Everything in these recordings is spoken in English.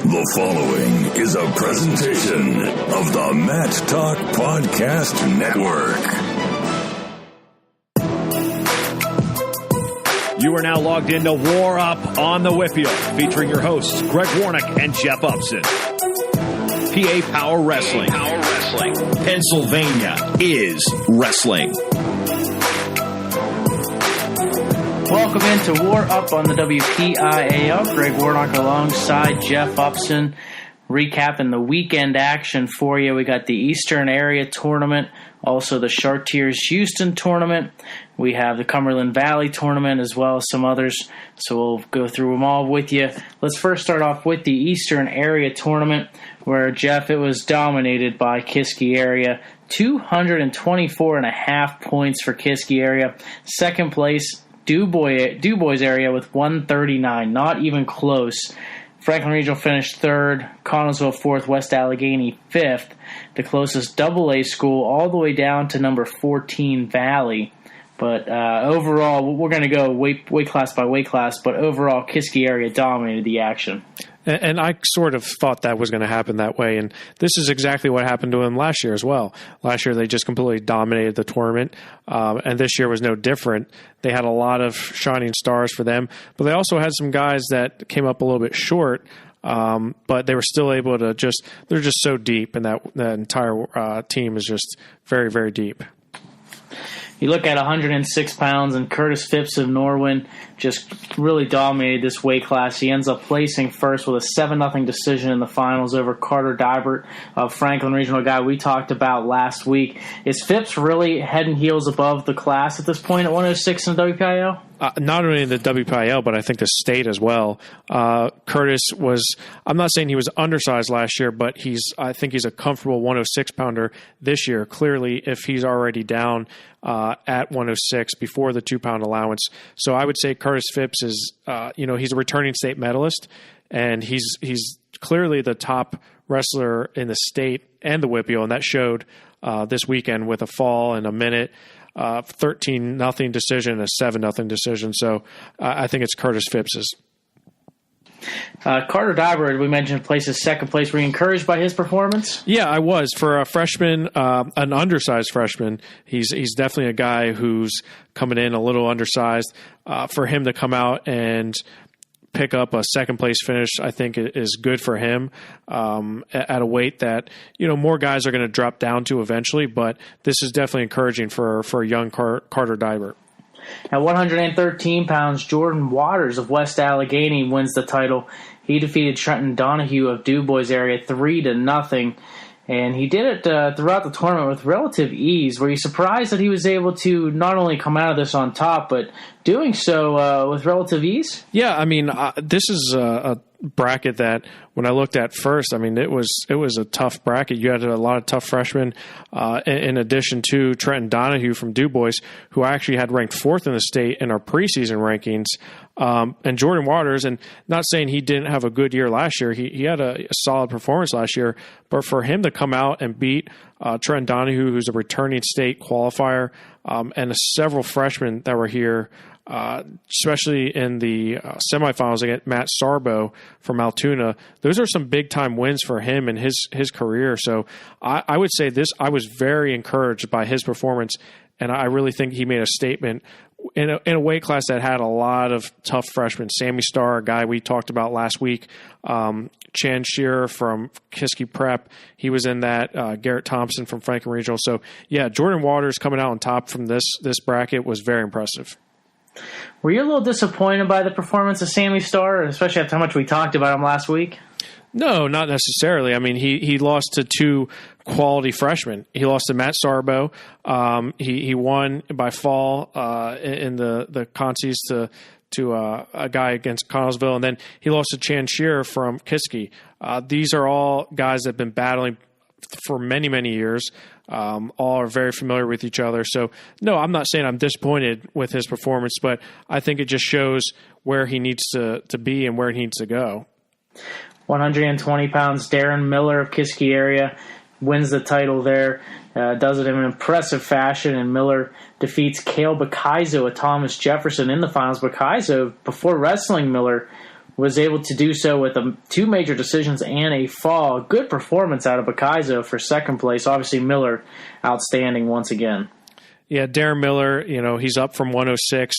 The following is a presentation of the Mat Talk Podcast Network. You are now logged into WarUp on the WPIAL, featuring your hosts, Greg Warnock and Jeff Upson. PA Power Wrestling. Pennsylvania is wrestling. Welcome into WarUp on the WPIAL. Greg Warnock alongside Jeff Upson, recapping the weekend action for you. We got the Eastern Area Tournament, also the Chartiers-Houston Tournament. We have the Cumberland Valley Tournament as well as some others, so we'll go through them all with you. Let's first start off with the Eastern Area Tournament, where, Jeff, it was dominated by Kiski area. 224.5 points for Kiski area. Second place, Du Bois area with 139, not even close. Franklin Regional finished third, Connellsville fourth, West Allegheny fifth. The closest AA school all the way down to number 14, Valley. But overall, we're going to go weight class by weight class, but overall, Kiski area dominated the action. And I sort of thought that was going to happen that way, and this is exactly what happened to them last year as well. Last year, they just completely dominated the tournament, and this year was no different. They had a lot of shining stars for them, but they also had some guys that came up a little bit short, but they were still able to they're just so deep, and that entire team is just very, very deep. You look at 106 pounds, and Curtis Phipps of Norwin just really dominated this weight class. He ends up placing first with a 7-0 decision in the finals over Carter Dybert of Franklin Regional, guy we talked about last week. Is Phipps really head and heels above the class at this point at 106 in the WPIAL? Not only in the WPIAL, but I think the state as well. Curtis was, I'm not saying he was undersized last year, but I think he's a comfortable 106-pounder this year. Clearly, if he's already down at 106 before the 2-pound allowance. So I would say Curtis Phipps is, he's a returning state medalist, and he's clearly the top wrestler in the state and the WPIAL, and that showed this weekend with a fall in a minute. 13-0 decision, a 7-0 decision. So I think it's Curtis Phipps's. Carter Dybert, we mentioned, places second place. Were you encouraged by his performance? Yeah, I was. For a freshman, an undersized freshman, he's definitely a guy who's coming in a little undersized. For him to come out and pick up a second place finish, I think is good for him at a weight that, more guys are going to drop down to eventually, but this is definitely encouraging for a young Carter Dybert. At 113 pounds, Jordan Waters of West Allegheny wins the title. He defeated Trenton Donahue of Du Bois area 3-0. And he did it throughout the tournament with relative ease. Were you surprised that he was able to not only come out of this on top, but doing so with relative ease? Yeah, I mean, this is a bracket that when I looked at first, I mean, it was a tough bracket. You had a lot of tough freshmen, in addition to Trenton Donahue from Du Bois, who I actually had ranked 4th in the state in our preseason rankings, and Jordan Waters. And not saying he didn't have a good year last year. He had a solid performance last year, but for him to come out and beat Trenton Donahue, who's a returning state qualifier, and several freshmen that were here, especially in the semifinals against Matt Sarbo from Altoona. Those are some big-time wins for him and his career. So I would say I was very encouraged by his performance, and I really think he made a statement in a weight class that had a lot of tough freshmen. Sammy Starr, a guy we talked about last week, Chan Shearer from Kiski Prep, he was in that, Garrett Thompson from Franklin Regional. So, yeah, Jordan Waters coming out on top from this bracket was very impressive. Were you a little disappointed by the performance of Sammy Starr, especially after how much we talked about him last week? No, not necessarily. I mean, he lost to 2 quality freshmen. He lost to Matt Sarbo. He won by fall in the contests to a guy against Connellsville, and then he lost to Chan Shearer from Kiski. These are all guys that have been battling for many, many years. All are very familiar with each other. So, no, I'm not saying I'm disappointed with his performance, but I think it just shows where he needs to be and where he needs to go. 120 pounds, Darren Miller of Kiski area wins the title there. Does it in an impressive fashion, and Miller defeats Cale Bakaizo of Thomas Jefferson in the finals. Bakaizo, before wrestling Miller, was able to do so with 2 major decisions and a fall. Good performance out of Bakaizo for second place. Obviously, Miller outstanding once again. Yeah, Darren Miller, he's up from 106.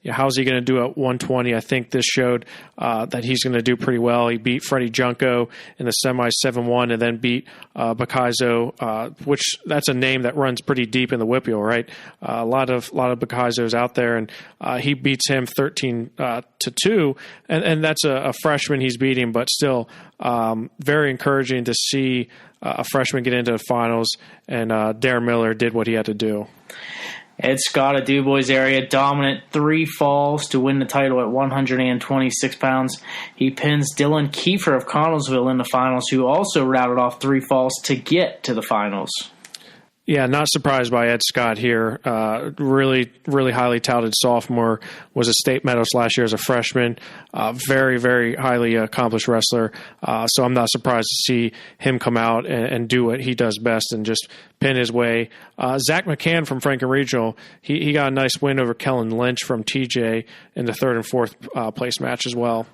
How's he going to do at 120? I think this showed that he's going to do pretty well. He beat Freddie Junko in the semis 7-1 and then beat Bakaizo, which that's a name that runs pretty deep in the WPIAL, right? A lot of Bakaizos out there, and he beats him 13-2, and that's a freshman he's beating, but still very encouraging to see a freshman get into the finals, and Darren Miller did what he had to do. Ed Scott of DuBois area, dominant 3 falls to win the title at 126 pounds. He pins Dylan Kiefer of Connellsville in the finals, who also routed off 3 falls to get to the finals. Yeah, not surprised by Ed Scott here. Really, really highly touted sophomore. Was a state medalist last year as a freshman. Very, very highly accomplished wrestler. So I'm not surprised to see him come out and do what he does best and just pin his way. Zach McCann from Franklin Regional, he got a nice win over Kellen Lynch from TJ in the 3rd and 4th place match as well.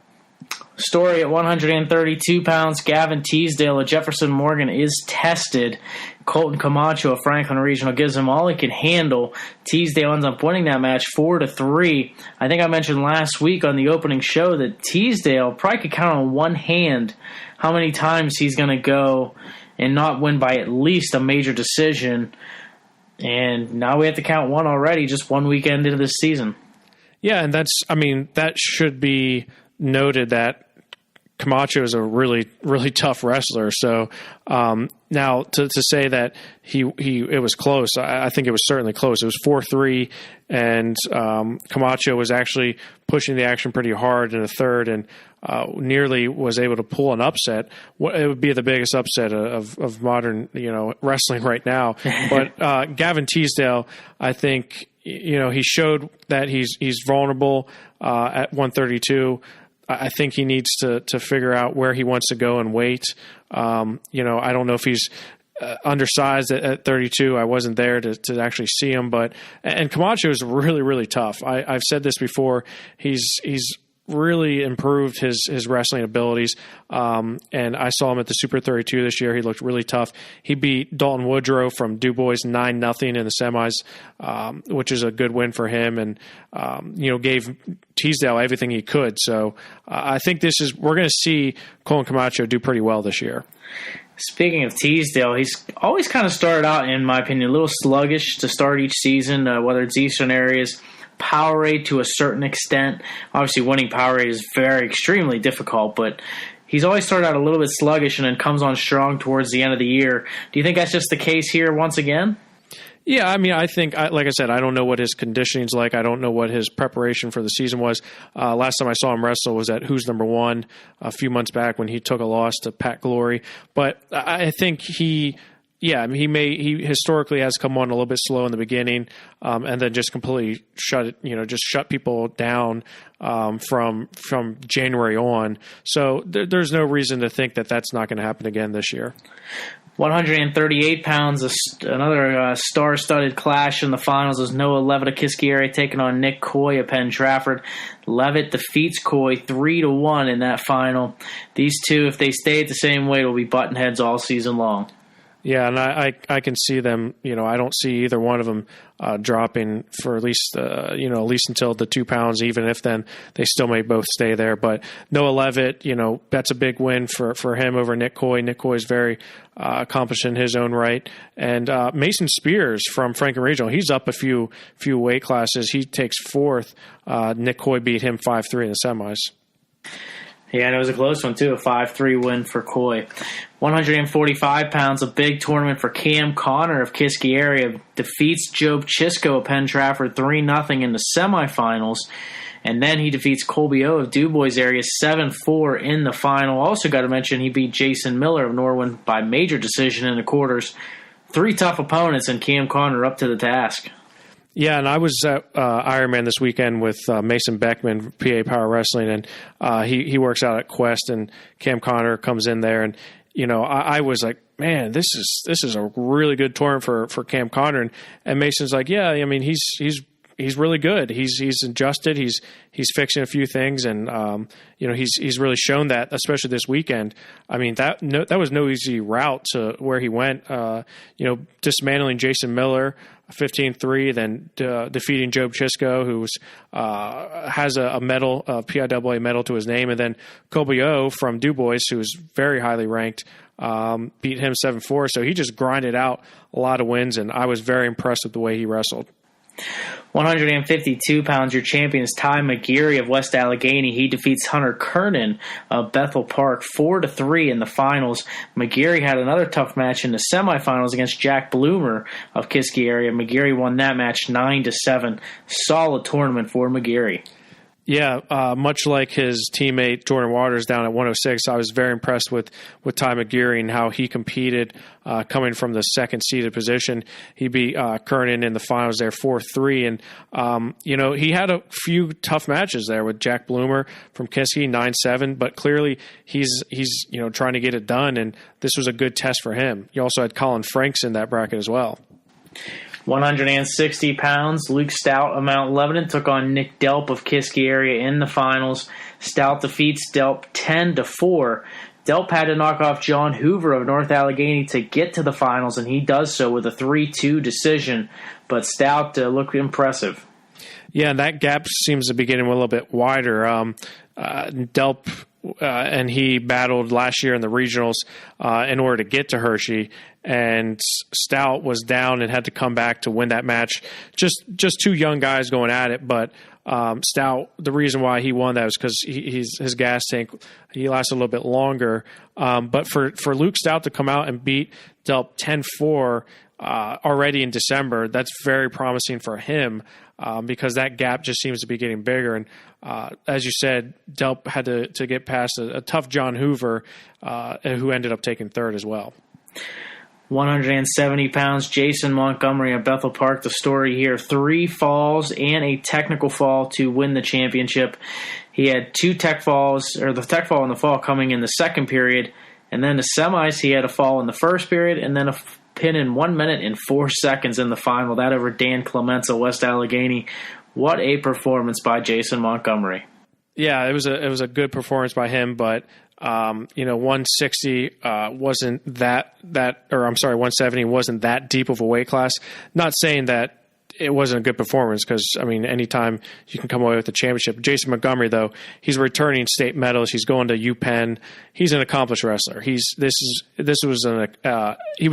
Story at 132 pounds. Gavin Teasdale of Jefferson Morgan is tested. Colton Camacho of Franklin Regional gives him all he can handle. Teasdale ends up winning that match 4-3. I think I mentioned last week on the opening show that Teasdale probably could count on one hand how many times he's going to go and not win by at least a major decision. And now we have to count one already, just one weekend into this season. Yeah, and that should be noted that Camacho is a really, really tough wrestler. So now to say that it was close, I think it was certainly close. It was 4-3, and Camacho was actually pushing the action pretty hard in the 3rd and nearly was able to pull an upset. It would be the biggest upset of modern wrestling right now. But Gavin Teasdale, I think he showed that he's vulnerable at 132. I think he needs to figure out where he wants to go and weight. I don't know if he's undersized at 32. I wasn't there to actually see him, and Camacho is really, really tough. I've said this before. He's really improved his wrestling abilities. And I saw him at the Super 32 this year. He looked really tough. He beat Dalton Woodrow from DuBois 9-0 in the semis, which is a good win for him, and gave Teasdale everything he could. So I think we're going to see Colin Camacho do pretty well this year. Speaking of Teasdale, he's always kind of started out, in my opinion, a little sluggish to start each season, whether it's Eastern areas. Powerade to a certain extent. Obviously, winning Powerade is extremely difficult, but he's always started out a little bit sluggish and then comes on strong towards the end of the year. Do you think that's just the case here once again? Yeah, I think, like I said, I don't know what his conditioning's like. I don't know what his preparation for the season was. Last time I saw him wrestle was at Who's Number One a few months back when he took a loss to Pat Glory. But I think he historically has come on a little bit slow in the beginning, and then just completely shut people down from January on. So there's no reason to think that that's not going to happen again this year. 138 pounds, another star-studded clash in the finals is Noah Levitt of Kiski area taking on Nick Coy of Penn Trafford. Levitt defeats Coy 3-1 in that final. These two, if they stay at the same weight, will be button heads all season long. Yeah, and I can see them. I don't see either one of them dropping for at least until the 2 pounds. Even if then they still may both stay there. But Noah Levitt, that's a big win for him over Nick Coy. Nick Coy is very accomplished in his own right. And Mason Spears from Franklin Regional, he's up a few weight classes. He takes 4th. Nick Coy beat him 5-3 in the semis. Yeah, and it was a close one, too, a 5-3 win for Coy. 145 pounds, a big tournament for Cam Connor of Kiski area. Defeats Job Chisco of Penn Trafford 3-0 in the semifinals. And then he defeats Colby O of DuBois area 7-4 in the final. Also got to mention he beat Jason Miller of Norwin by major decision in the quarters. 3 tough opponents, and Cam Connor up to the task. Yeah, and I was at Ironman this weekend with Mason Beckman, PA Power Wrestling, and he works out at Quest, and Cam Connor comes in there, and I was like, man, this is a really good tournament for Cam Connor, and Mason's like, yeah, he's really good. He's adjusted. He's fixing a few things, and he's really shown that, especially this weekend. I mean, that was no easy route to where he went. Dismantling Jason Miller 15-3, then defeating Job Chisco, who has a medal, a PIAA medal to his name, and then Kobe O from Du Bois, who's very highly ranked, beat him 7-4. So he just grinded out a lot of wins, and I was very impressed with the way he wrestled. 152 pounds, your champion is Ty McGeary of West Allegheny. He defeats Hunter Kernan of Bethel Park 4-3 in the finals. McGeary had another tough match in the semifinals against Jack Bloomer of Kiski area. McGeary won that match 9-7. Solid tournament for McGeary. Yeah, much like his teammate Jordan Waters down at 106, I was very impressed with Ty McGeary and how he competed coming from the second seeded position. He beat Kernan in the finals there 4-3, and he had a few tough matches there with Jack Bloomer from Kiski 9-7, but clearly he's trying to get it done, and this was a good test for him. You also had Colin Franks in that bracket as well. 160 pounds, Luke Stout of Mount Lebanon took on Nick Delp of Kiski area in the finals. Stout defeats Delp 10-4. Delp had to knock off John Hoover of North Allegheny to get to the finals, and he does so with a 3-2 decision. But Stout looked impressive. Yeah, and that gap seems to be getting a little bit wider. Delp and he battled last year in the regionals in order to get to Hershey, and Stout was down and had to come back to win that match. Just two young guys going at it, but Stout, the reason why he won that was because his gas tank, he lasted a little bit longer. But for Luke Stout to come out and beat Delp 10-4 already in December, that's very promising for him. Because that gap just seems to be getting bigger. And as you said, Delp had to get past a tough John Hoover, who ended up taking third as well. 170 pounds, Jason Montgomery of Bethel Park. The story here, 3 falls and a technical fall to win the championship. He had 2 tech falls, or the tech fall and the fall coming in the second period. And then the semis, he had a fall in the first period and then a pin in 1 minute and 4 seconds in the final. That over Dan Clements of West Allegheny. What a performance by Jason Montgomery. Yeah, it was a good performance by him, but 160 wasn't that, or I'm sorry, 170 wasn't that deep of a weight class. Not saying that it wasn't a good performance, because anytime you can come away with the championship. Jason Montgomery, though, he's returning state medals. He's going to UPenn. He's an accomplished wrestler. He was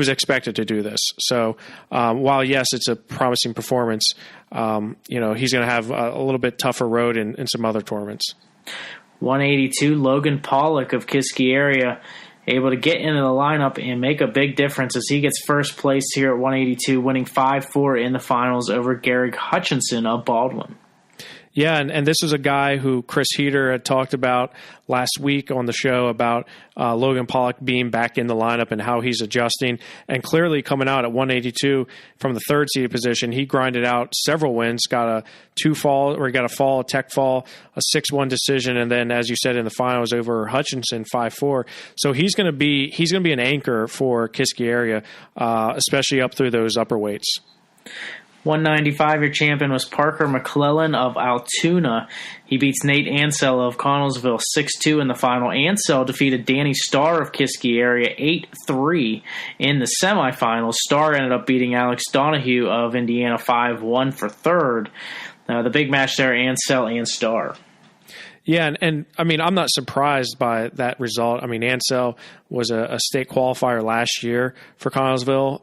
expected to do this. So while yes, it's a promising performance, he's going to have a little bit tougher road in some other tournaments. 182, Logan Pollock of Kiski area, able to get into the lineup and make a big difference as he gets first place here at 182, winning 5-4 in the finals over Garrick Hutchinson of Baldwin. Yeah, and this is a guy who Chris Heater had talked about last week on the show about Logan Pollock being back in the lineup and how he's adjusting. And clearly coming out at 182 from the third seeded position, he grinded out several wins, got a fall, a tech fall, a 6-1 decision, and then, as you said, in the finals over Hutchinson 5-4. So he's going to be an anchor for Kiski area, especially up through those upper weights. 195, your champion was Parker McClellan of Altoona. He beats Nate Ansell of Connellsville 6-2 in the final. Ansell defeated Danny Starr of Kiski area 8-3 in the semifinals. Starr ended up beating Alex Donahue of Indiana 5-1 for third. The big match there, Ansell and Starr. Yeah, and I'm not surprised by that result. Ansell was a state qualifier last year for Connellsville,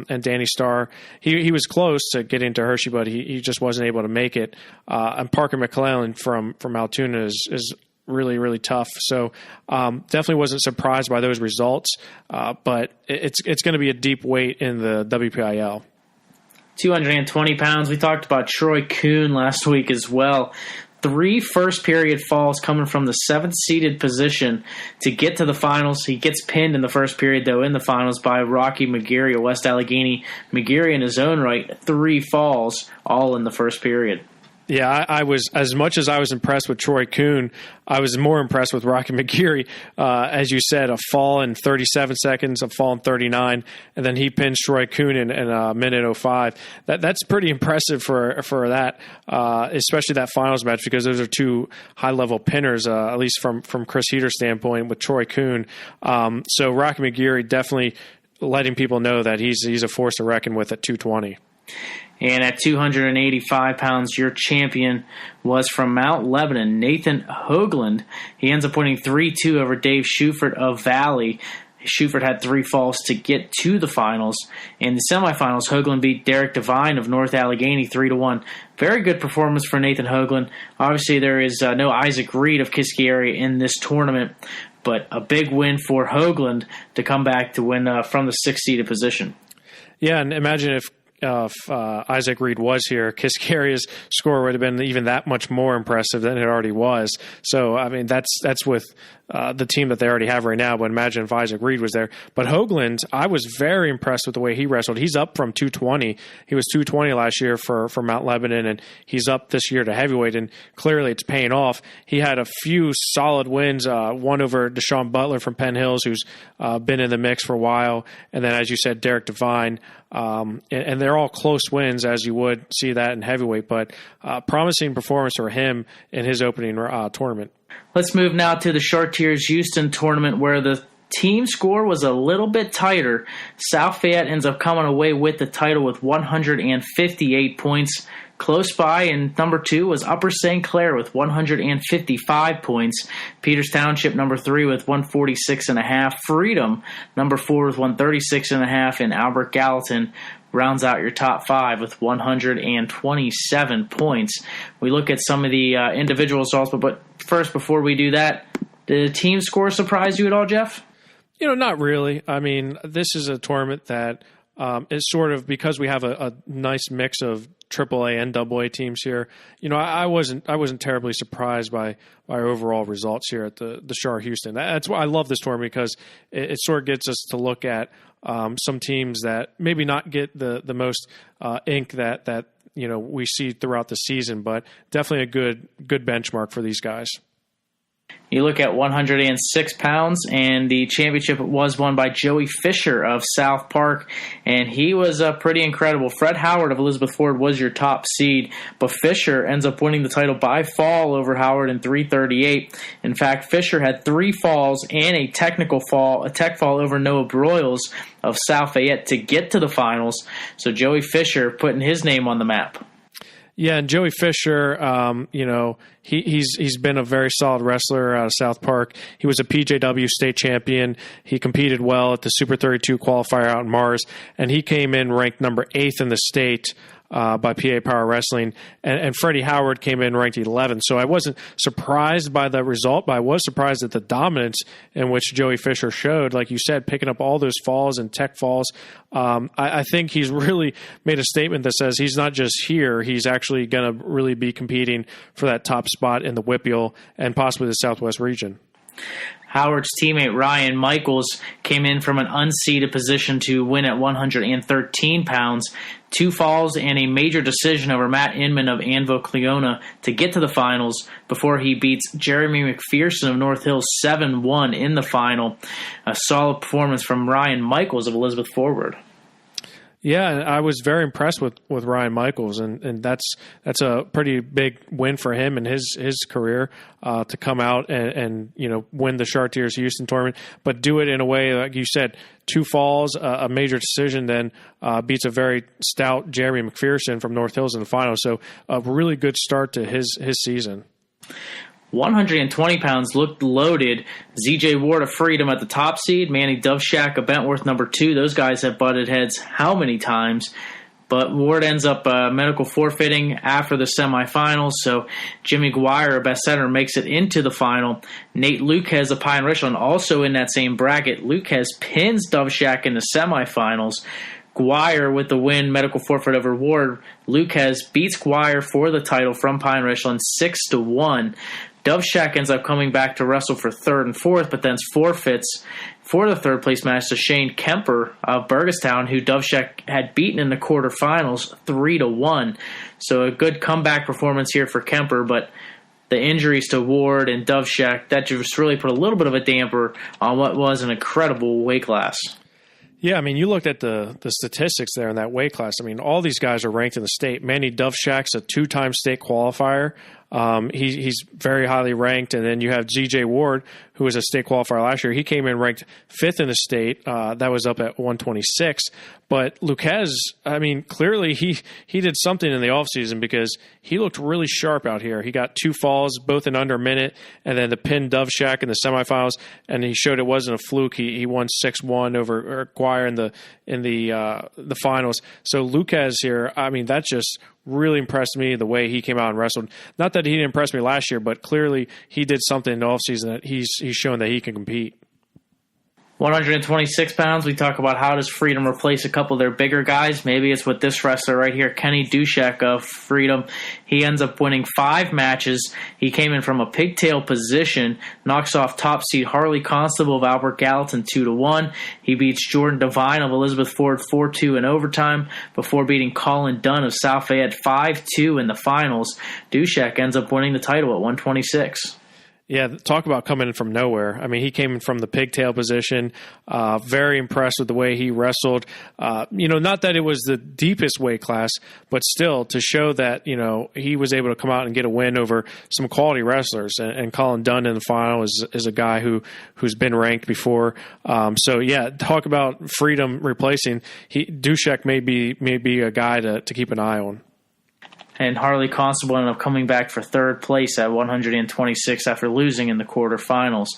and Danny Starr, he was close to getting to Hershey, but he just wasn't able to make it. And Parker McClellan from Altoona is really, really tough. So definitely wasn't surprised by those results, but it's going to be a deep weight in the WPIAL. 220 pounds. We talked about Troy Kuhn last week as well. 3 first-period falls coming from the 7th-seeded position to get to the finals. He gets pinned in the first period, though, in the finals by Rocky McGeary of West Allegheny. McGeary, in his own right, 3 falls, all in the first period. Yeah, I was, as much as I was impressed with Troy Kuhn, I was more impressed with Rocky McGeary. As you said, a fall in 37 seconds, a fall in 39, and then he pins Troy Kuhn in a minute 05. That's pretty impressive for that, especially that finals match, because those are two high-level pinners, at least from Chris Heater's standpoint with Troy Kuhn. So Rocky McGeary definitely letting people know that he's a force to reckon with at 220. And at 285 pounds, your champion was from Mount Lebanon, Nathan Hoagland. He ends up winning 3-2 over Dave Schufert of Valley. Schufert had 3 falls to get to the finals. In the semifinals, Hoagland beat Derek Devine of North Allegheny 3-1. Very good performance for Nathan Hoagland. Obviously, there is no Isaac Reed of Kiski area in this tournament, but a big win for Hoagland to come back to win from the 6th-seeded position. Yeah, and imagine if Isaac Reed was here, Kiski area's score would have been even that much more impressive than it already was. So, I mean, that's with the team that they already have right now, but imagine if Isaac Reed was there. But Hoagland, I was very impressed with the way he wrestled. He's up from 220. He was 220 last year for Mount Lebanon, and he's up this year to heavyweight, and clearly it's paying off. He had a few solid wins, one over Deshaun Butler from Penn Hills, who's been in the mix for a while, and then, as you said, Derek Devine. And they're all close wins, as you would see that in heavyweight, but promising performance for him in his opening tournament. Let's move now to the Chartiers-Houston Tournament, where the team score was a little bit tighter. South Fayette ends up coming away with the title with 158 points. Close by, and number 2 was Upper St. Clair with 155 points. Peters Township, number 3, with 146.5. Freedom, number 4, with 136.5. And Albert Gallatin rounds out your top 5 with 127 points. We look at some of the individual results, but first, before we do that, did the team score surprise you at all, Jeff? Not really. I mean, this is a tournament that is sort of, because we have a nice mix of AAA and AA teams here. I wasn't terribly surprised by overall results here at the Chartiers-Houston. That's why I love this tournament, because it sort of gets us to look at some teams that maybe not get the most ink that we see throughout the season, but definitely a good benchmark for these guys. You look at 106 pounds, and the championship was won by Joey Fisher of South Park, and he was pretty incredible. Fred Howard of Elizabeth Ford was your top seed, but Fisher ends up winning the title by fall over Howard in 3:38. In fact, Fisher had 3 falls and a tech fall over Noah Broyles of South Fayette to get to the finals. So Joey Fisher putting his name on the map. Yeah, and Joey Fisher, he's been a very solid wrestler out of South Park. He was a PJW state champion. He competed well at the Super 32 qualifier out in Mars, and he came in ranked number 8th in the state by PA Power Wrestling, and Freddie Howard came in ranked 11th. So I wasn't surprised by the result, but I was surprised at the dominance in which Joey Fisher showed. Like you said, picking up all those falls and tech falls. I think he's really made a statement that says he's not just here, he's actually going to really be competing for that top spot in the WPIAL and possibly the Southwest region. Howard's teammate Ryan Michaels came in from an unseeded position to win at 113 pounds. 2 falls and a major decision over Matt Inman of Anvil Cleona to get to the finals before he beats Jeremy McPherson of North Hills 7-1 in the final. A solid performance from Ryan Michaels of Elizabeth Forward. Yeah, I was very impressed with Ryan Michaels, and that's a pretty big win for him in his career to come out and win the Chartiers-Houston tournament, but do it in a way, like you said, 2 falls, a major decision, then beats a very stout Jeremy McPherson from North Hills in the final. So a really good start to his season. 120 pounds looked loaded. ZJ Ward of Freedom at the top seed, Manny Doveshack of Bentworth number 2. Those guys have butted heads how many times? But Ward ends up medical forfeiting after the semifinals, so Jimmy Guire of Best Center makes it into the final. Nate Lucas of Pine Richland also in that same bracket. Lucas pins Doveshack in the semifinals. Guire with the win, medical forfeit over Ward. Lucas beats Guire for the title from Pine Richland 6-1. Doveshak ends up coming back to wrestle for third and fourth, but then forfeits for the third place match to Shane Kemper of Burgestown, who Doveshak had beaten in the quarterfinals 3-1. So a good comeback performance here for Kemper, but the injuries to Ward and Doveshak, that just really put a little bit of a damper on what was an incredible weight class. Yeah, I mean, you looked at the statistics there in that weight class. I mean, all these guys are ranked in the state. Manny Doveshak's a 2-time state qualifier. He's very highly ranked. And then you have Z.J. Ward, who was a state qualifier last year. He came in ranked 5th in the state. That was up at 126. But Luquez, I mean, clearly he did something in the offseason because he looked really sharp out here. He got 2 falls, both in under a minute, and then the pin Doveshak in the semifinals, and he showed it wasn't a fluke. He won 6-1 over Guire in the finals. So Luquez here, I mean, that just really impressed me the way he came out and wrestled. Not that he didn't impress me last year, but clearly he did something in the offseason that he's shown that he can compete. 126 pounds, we talk about how does Freedom replace a couple of their bigger guys. Maybe it's with this wrestler right here, Kenny Dushek of Freedom. He ends up winning 5 matches. He came in from a pigtail position, knocks off top seed Harley Constable of Albert Gallatin 2-1. He beats Jordan Devine of Elizabeth Ford 4-2 in overtime before beating Colin Dunn of South Fayette 5-2 in the finals. Dushek ends up winning the title at 126. Yeah, talk about coming in from nowhere. I mean, he came in from the pigtail position. Very impressed with the way he wrestled. Not that it was the deepest weight class, but still to show that, he was able to come out and get a win over some quality wrestlers. And Colin Dunn in the final is a guy who's been ranked before. Talk about Freedom replacing. Dushek may be a guy to keep an eye on. And Harley Constable ended up coming back for third place at 126 after losing in the quarterfinals.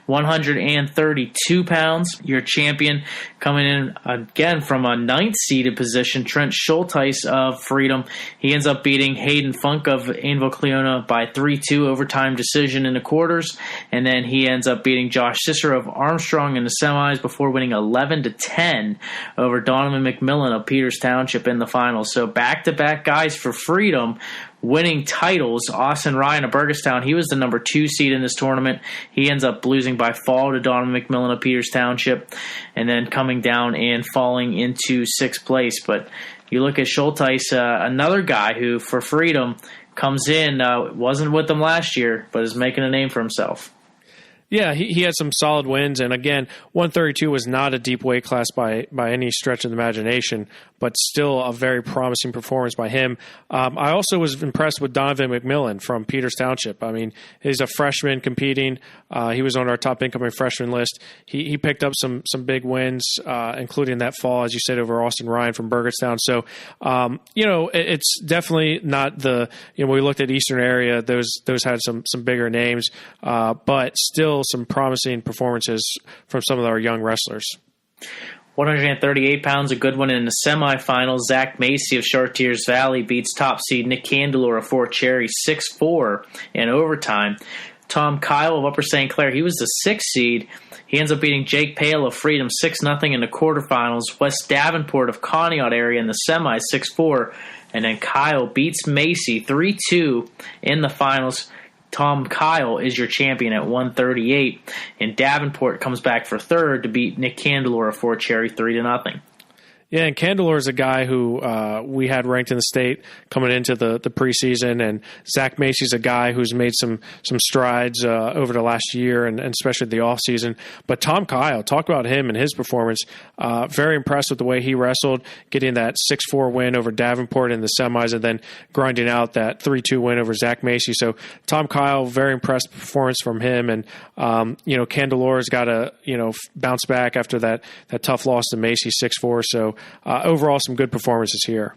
132 pounds, your champion coming in again from a 9th seeded position, Trent Schulteis of Freedom. He ends up beating Hayden Funk of Ainville Cleona by 3-2 overtime decision in the quarters. And then he ends up beating Josh Cicero of Armstrong in the semis before winning 11-10 over Donovan McMillan of Peters Township in the finals. So back-to-back guys for Freedom winning titles. Austin Ryan of Burgestown, he was the number 2 seed in this tournament. He ends up losing by fall to Donovan McMillan of Peters Township and then coming down and falling into 6th place. But you look at Schulteis, another guy who for Freedom comes in, wasn't with them last year, but is making a name for himself. Yeah, he had some solid wins, and again, 132 was not a deep weight class by any stretch of the imagination, but still a very promising performance by him. I also was impressed with Donovan McMillan from Peters Township. I mean, he's a freshman competing. He was on our top incoming freshman list. He picked up some big wins, including that fall, as you said, over Austin Ryan from Burgestown. So, it's definitely not the, when we looked at Eastern area, those had some bigger names, but still some promising performances from some of our young wrestlers. 138 pounds, a good one in the semifinals. Zach Macy of Chartiers Valley beats top seed Nick Candelore of Fort Cherry 6-4 in overtime. Tom Kyle of Upper St. Clair, he was the 6th seed. He ends up beating Jake Pale of Freedom 6-0 in the quarterfinals. West Davenport of Conneaut area in the semis 6-4. And then Kyle beats Macy 3-2 in the finals. Tom Kyle is your champion at 138, and Davenport comes back for third to beat Nick Candelore of Fort Cherry 3-0. Yeah, and Candelore is a guy who we had ranked in the state coming into the preseason, and Zach Macy's a guy who's made some strides over the last year and especially the offseason. But Tom Kyle, talk about him and his performance. Very impressed with the way he wrestled, getting that 6-4 win over Davenport in the semis and then grinding out that 3-2 win over Zach Macy. So Tom Kyle, very impressed performance from him. And, Candelore's got to, bounce back after that tough loss to Macy 6-4. So, overall, some good performances here.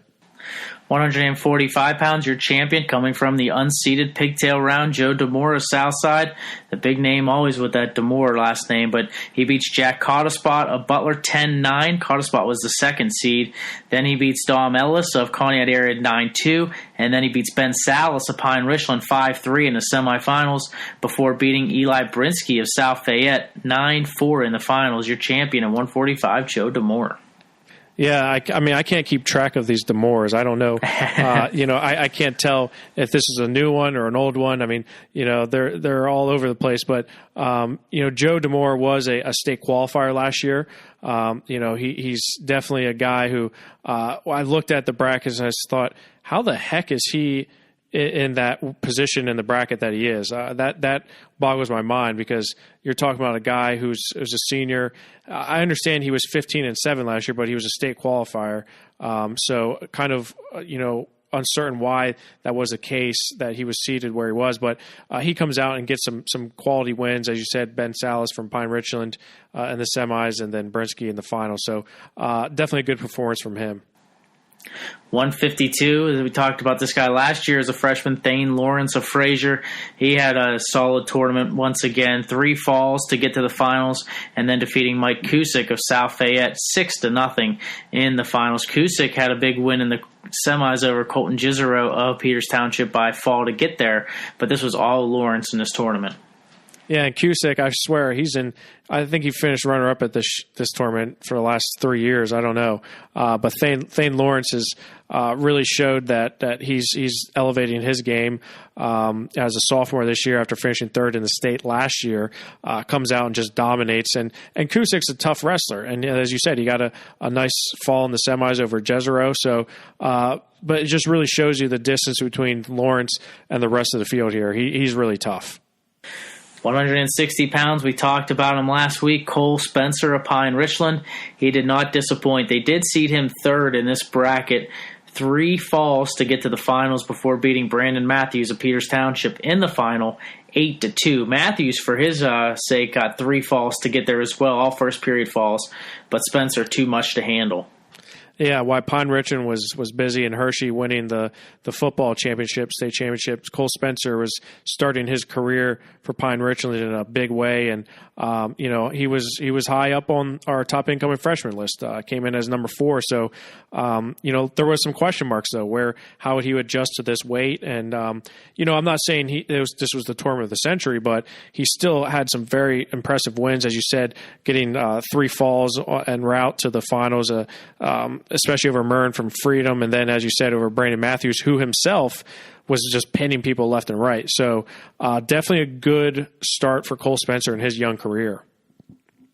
145 pounds, your champion, coming from the unseeded pigtail round, Joe Demore of Southside. The big name always with that Demore last name, but he beats Jack Cottespot of Butler 10-9. Cottespot was the 2nd seed. Then he beats Dom Ellis of Conneaut area 9-2, and then he beats Ben Salas of Pine Richland 5-3 in the semifinals before beating Eli Brinsky of South Fayette 9-4 in the finals. Your champion at 145, Joe Demore. Yeah, I mean, I can't keep track of these D'Amores. I don't know. I can't tell if this is a new one or an old one. I mean, they're all over the place. But, Joe D'Amore was a state qualifier last year. He's definitely a guy who I looked at the brackets and I just thought, how the heck is he in that position in the bracket that he is? That boggles my mind, because you're talking about a guy who's a senior. I understand he was 15-7 last year, but he was a state qualifier. So kind of, uncertain why that was the case, that he was seated where he was. But he comes out and gets some quality wins. As you said, Ben Salas from Pine Richland in the semis, and then Brinsky in the final. So definitely a good performance from him. 152, as we talked about this guy last year as a freshman, Thane Lawrence of Fraser. He had a solid tournament once again, 3 falls to get to the finals, and then defeating Mike Cusick of South Fayette 6-0 in the finals. Cusick had a big win in the semis over Colton Gizero of Peters Township by fall to get there, but this was all Lawrence in this tournament. Yeah, and Cusick, I swear, I think he finished runner-up at this tournament for the last 3 years. I don't know. But Thane Lawrence has really showed that he's elevating his game as a sophomore this year after finishing third in the state last year. Comes out and just dominates. And Cusick's a tough wrestler. And as you said, he got a nice fall in the semis over Jezero. So, but it just really shows you the distance between Lawrence and the rest of the field here. He's really tough. 160 pounds, we talked about him last week. Cole Spencer of Pine Richland. He did not disappoint. They did seed him third in this bracket. 3 falls to get to the finals before beating Brandon Matthews of Peters Township in the final, 8-2. Matthews, for his sake, got 3 falls to get there as well, all first period falls. But Spencer, too much to handle. Yeah, while Pine Richland was busy and Hershey winning the football championship, state championships, Cole Spencer was starting his career for Pine Richland in a big way, and he was high up on our top incoming freshman list. Came in as number 4, so there was some question marks though, how would he adjust to this weight, and I'm not saying this was the tournament of the century, but he still had some very impressive wins, as you said, getting 3 falls en route to the finals. Especially over Mern from Freedom, and then, as you said, over Brandon Matthews, who himself was just pinning people left and right. So definitely a good start for Cole Spencer in his young career.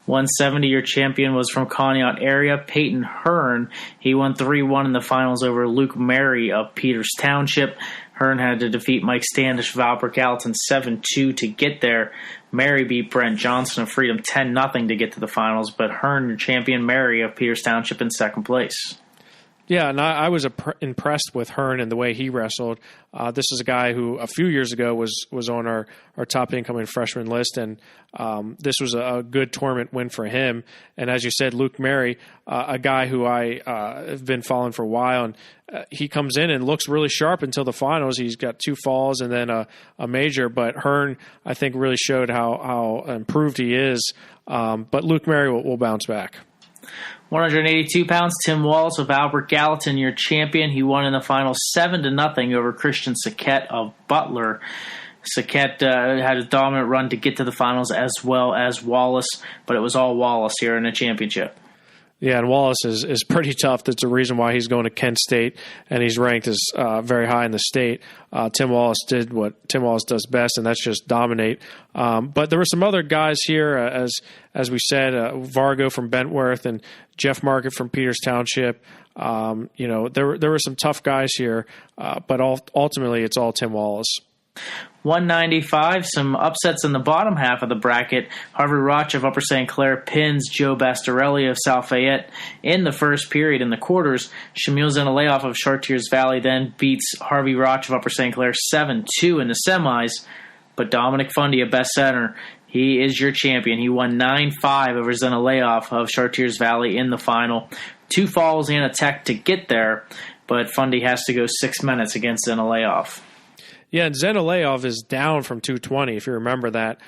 170, your champion was from Conneaut area, Peyton Hearn. He won 3-1 in the finals over Luke Mary of Peters Township. Hearn had to defeat Mike Standish of Albert Gallatin 7-2 to get there. Mary beat Brent Johnson of Freedom 10-0 to get to the finals, but Hearn, your champion, Mary of Peters Township, in second place. Yeah, and I was impressed with Hearn and the way he wrestled. This is a guy who a few years ago was on our top incoming freshman list, and this was a good tournament win for him. And as you said, Luke Mary, a guy who I have been following for a while, and he comes in and looks really sharp until the finals. He's got 2 falls and then a major, but Hearn, I think, really showed how improved he is. But Luke Mary will bounce back. 182 pounds, Tim Walls of Albert Gallatin, your champion. He won in the final 7-0 over Christian Saquette of Butler. Saquette had a dominant run to get to the finals, as well as Wallace, but it was all Wallace here in the championship. Yeah, and Wallace is pretty tough. That's the reason why he's going to Kent State, and he's ranked as very high in the state. Tim Wallace did what Tim Wallace does best, and that's just dominate. But there were some other guys here, as we said, Vargo from Bentworth and Jeff Market from Peters Township. There were some tough guys here, but ultimately it's all Tim Wallace. 195, some upsets in the bottom half of the bracket. Harvey Roch of Upper St. Clair pins Joe Bastarelli of South Fayette in the first period in the quarters. Shamil Zenaleoff of Chartiers Valley then beats Harvey Roch of Upper St. Clair 7-2 in the semis. But Dominic Fundy of Best Center, he is your champion. He won 9-5 over Zenaleoff of Chartiers Valley in the final. 2 falls and a tech to get there, but Fundy has to go 6 minutes against Zenaleoff. Yeah, and Zenaleoff is down from 220, if you remember that.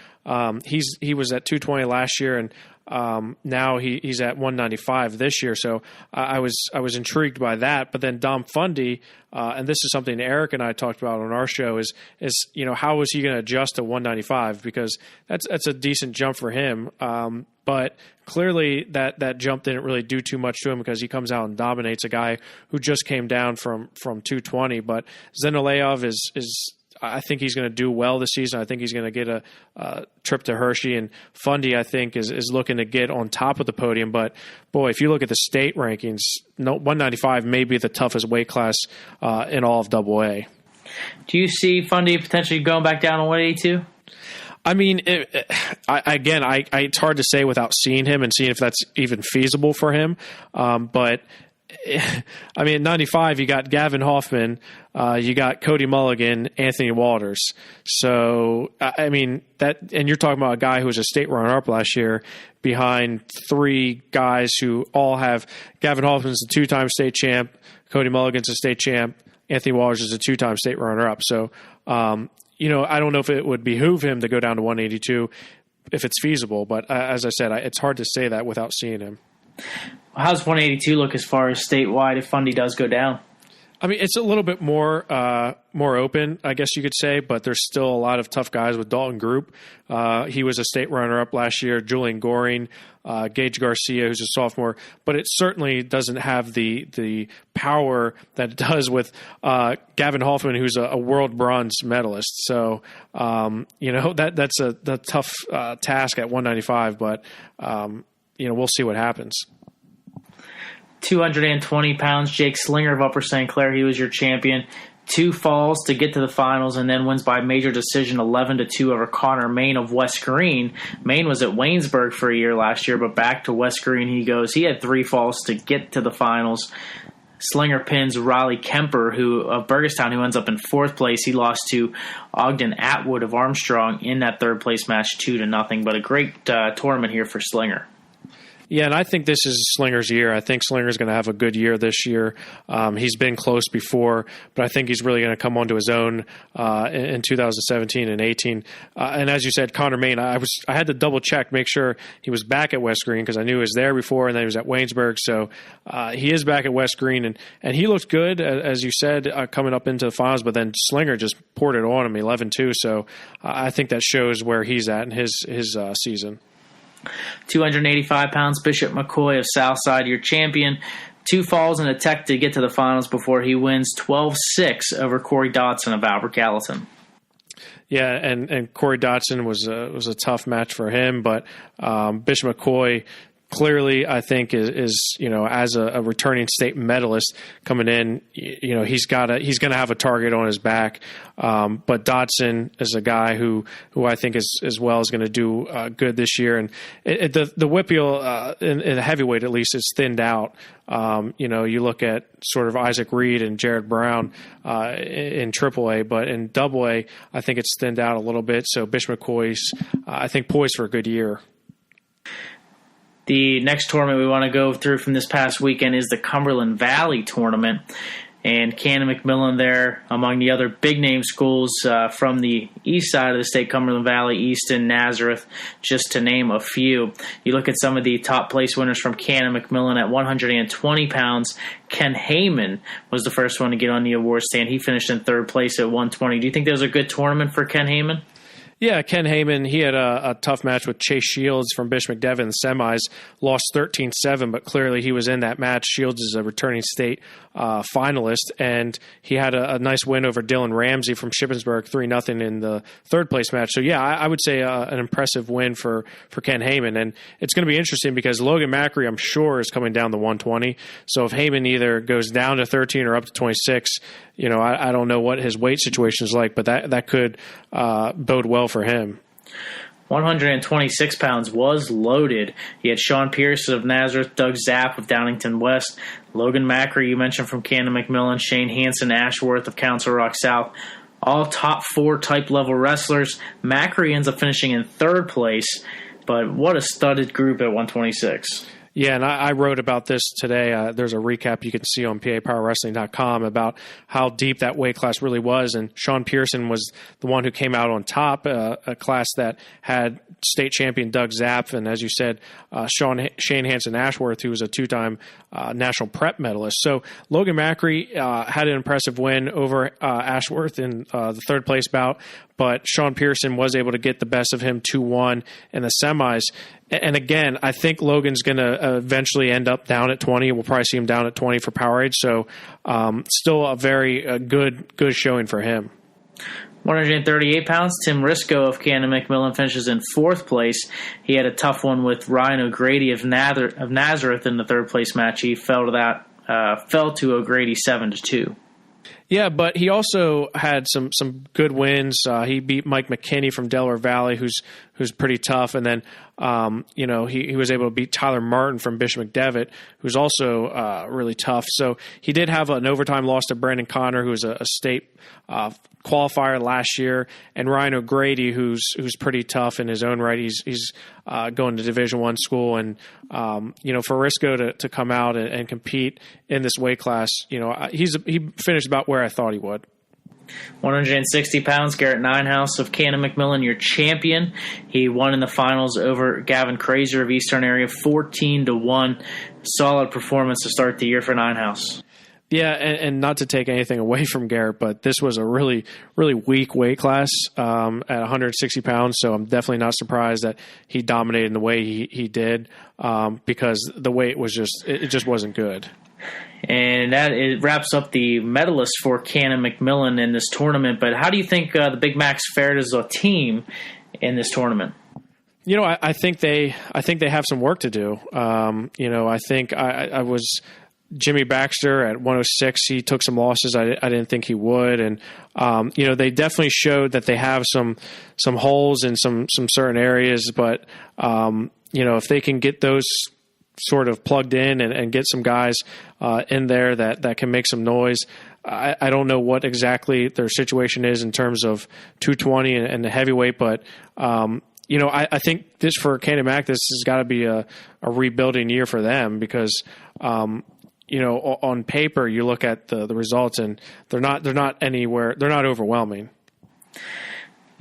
He was at 220 last year, and Now he's at 195 this year. So I was intrigued by that. But then Dom Fundy, and this is something Eric and I talked about on our show, is how is he going to adjust to 195? Because that's a decent jump for him. But clearly that jump didn't really do too much to him because he comes out and dominates a guy who just came down from 220. But Zenolev is I think he's going to do well this season. I think he's going to get a trip to Hershey. And Fundy, I think, is looking to get on top of the podium. But, boy, if you look at the state rankings, 195 may be the toughest weight class in all of AA. Do you see Fundy potentially going back down to 182? I mean, it's hard to say without seeing him and seeing if that's even feasible for him. But I mean, at 95, you got Gavin Hoffman, you got Cody Mulligan, Anthony Walters. So, I mean, and you're talking about a guy who was a state runner-up last year behind three guys who all have Gavin Hoffman's a two-time state champ, Cody Mulligan's a state champ, Anthony Walters is a two-time state runner-up. So, I don't know if it would behoove him to go down to 182 if it's feasible. But as I said, it's hard to say that without seeing him. How's 182 look as far as statewide if Fundy does go down? I mean, it's a little bit more open, I guess you could say, but there's still a lot of tough guys with Dalton Group. He was a state runner-up last year. Julian Goring, Gage Garcia, who's a sophomore, but it certainly doesn't have the power that it does with Gavin Hoffman, who's a world bronze medalist. So, that's a tough task at 195, but we'll see what happens. 220 pounds, Jake Slinger of Upper St. Clair. He was your champion. 2 falls to get to the finals and then wins by major decision 11-2 over Connor Main of West Green. Main was at Waynesburg for a year last year, but back to West Green he goes. He had 3 falls to get to the finals. Slinger pins Riley Kemper of Burgestown, who ends up in 4th place. He lost to Ogden Atwood of Armstrong in that 3rd place match 2-0. But a great tournament here for Slinger. Yeah, and I think this is Slinger's year. I think Slinger's going to have a good year this year. He's been close before, but I think he's really going to come onto his own in 2017 and 18. And as you said, Connor Main, I had to double check, make sure he was back at West Green because I knew he was there before, and then he was at Waynesburg. So he is back at West Green, and he looked good, as you said, coming up into the finals. But then Slinger just poured it on him, 11-2. So I think that shows where he's at in his season. 285 pounds, Bishop McCoy of Southside, your champion. 2 falls and a tech to get to the finals before he wins 12-6 over Corey Dotson of Albert Gallatin. Yeah, and Corey Dotson was a tough match for him, but Bishop McCoy clearly, I think, is as a returning state medalist coming in, he's going to have a target on his back. But Dodson is a guy who I think is going to do good this year. And the WPIAL in the heavyweight, at least, is thinned out. You look at sort of Isaac Reed and Jared Brown in AAA, but in AA, I think it's thinned out a little bit. So Bishop McCoy's, I think, poised for a good year. The next tournament we want to go through from this past weekend is the Cumberland Valley Tournament. And Canon-McMillan there, among the other big-name schools from the east side of the state, Cumberland Valley, Easton, Nazareth, just to name a few. You look at some of the top place winners from Canon-McMillan at 120 pounds. Ken Heyman was the first one to get on the award stand. He finished in 3rd place at 120. Do you think that was a good tournament for Ken Heyman? Yeah, Ken Heyman, he had a tough match with Chase Shields from Bishop McDevitt in the semis, lost 13-7, but clearly he was in that match. Shields is a returning state finalist, and he had a nice win over Dylan Ramsey from Shippensburg, 3-0 in the 3rd place match. So, yeah, I would say an impressive win for Ken Heyman, and it's going to be interesting because Logan Macri, I'm sure, is coming down to 120. So if Heyman either goes down to 13 or up to 26, I don't know what his weight situation is like, but that could bode well for him. 126 pounds was loaded. He had Sean Pierce of Nazareth, Doug Zapp of Downington West, Logan Macri, you mentioned from Canon-McMillan, Shane Hansen Ashworth of Council Rock South, all top 4 type level wrestlers. Macri ends up finishing in 3rd place, but what a studded group at 126. Yeah, and I wrote about this today. There's a recap you can see on PAPowerWrestling.com about how deep that weight class really was. And Sean Pearson was the one who came out on top, a class that had state champion Doug Zapf, and as you said, Shane Hansen-Ashworth, who was a two-time national prep medalist. So Logan Macri had an impressive win over Ashworth in the third place bout, but Sean Pearson was able to get the best of him 2-1 in the semis. And again, I think Logan's going to eventually end up down at 20. We'll probably see him down at 20 for Power Age. So still a very good showing for him. 138 pounds, Tim Risco of Canon-McMillan finishes in fourth place. He had a tough one with Ryan O'Grady of Nazareth in the third place match. He fell to O'Grady 7-2. Yeah, but he also had some good wins. He beat Mike McKinney from Delaware Valley, who's pretty tough, and then he was able to beat Tyler Martin from Bishop McDevitt, who's also really tough. So he did have an overtime loss to Brandon Connor, who was a state qualifier last year, and Ryan O'Grady, who's pretty tough in his own right. He's going to Division I school, and for Risco to come out and compete in this weight class, he finished about where I thought he would. 160 pounds, Garrett Ninehouse of Canon-McMillan, your champion. He won in the finals over Gavin Crazer of Eastern Area 14-1. Solid performance to start the year for Ninehouse. Yeah, and not to take anything away from Garrett, but this was a really, really weak weight class at 160 pounds, so I'm definitely not surprised that he dominated in the way he did because the weight was just wasn't good. And it wraps up the medalists for Canon-McMillan in this tournament. But how do you think the Big Macs fared as a team in this tournament? I think they have some work to do. I think I was Jimmy Baxter at 106. He took some losses I didn't think he would, and they definitely showed that they have some holes in some certain areas. But if they can get those sort of plugged in and get some guys in there that can make some noise. I don't know what exactly their situation is in terms of 220 and the heavyweight, but I think this for Canon-Mac, this has got to be a rebuilding year for them because on paper you look at the results and they're not overwhelming.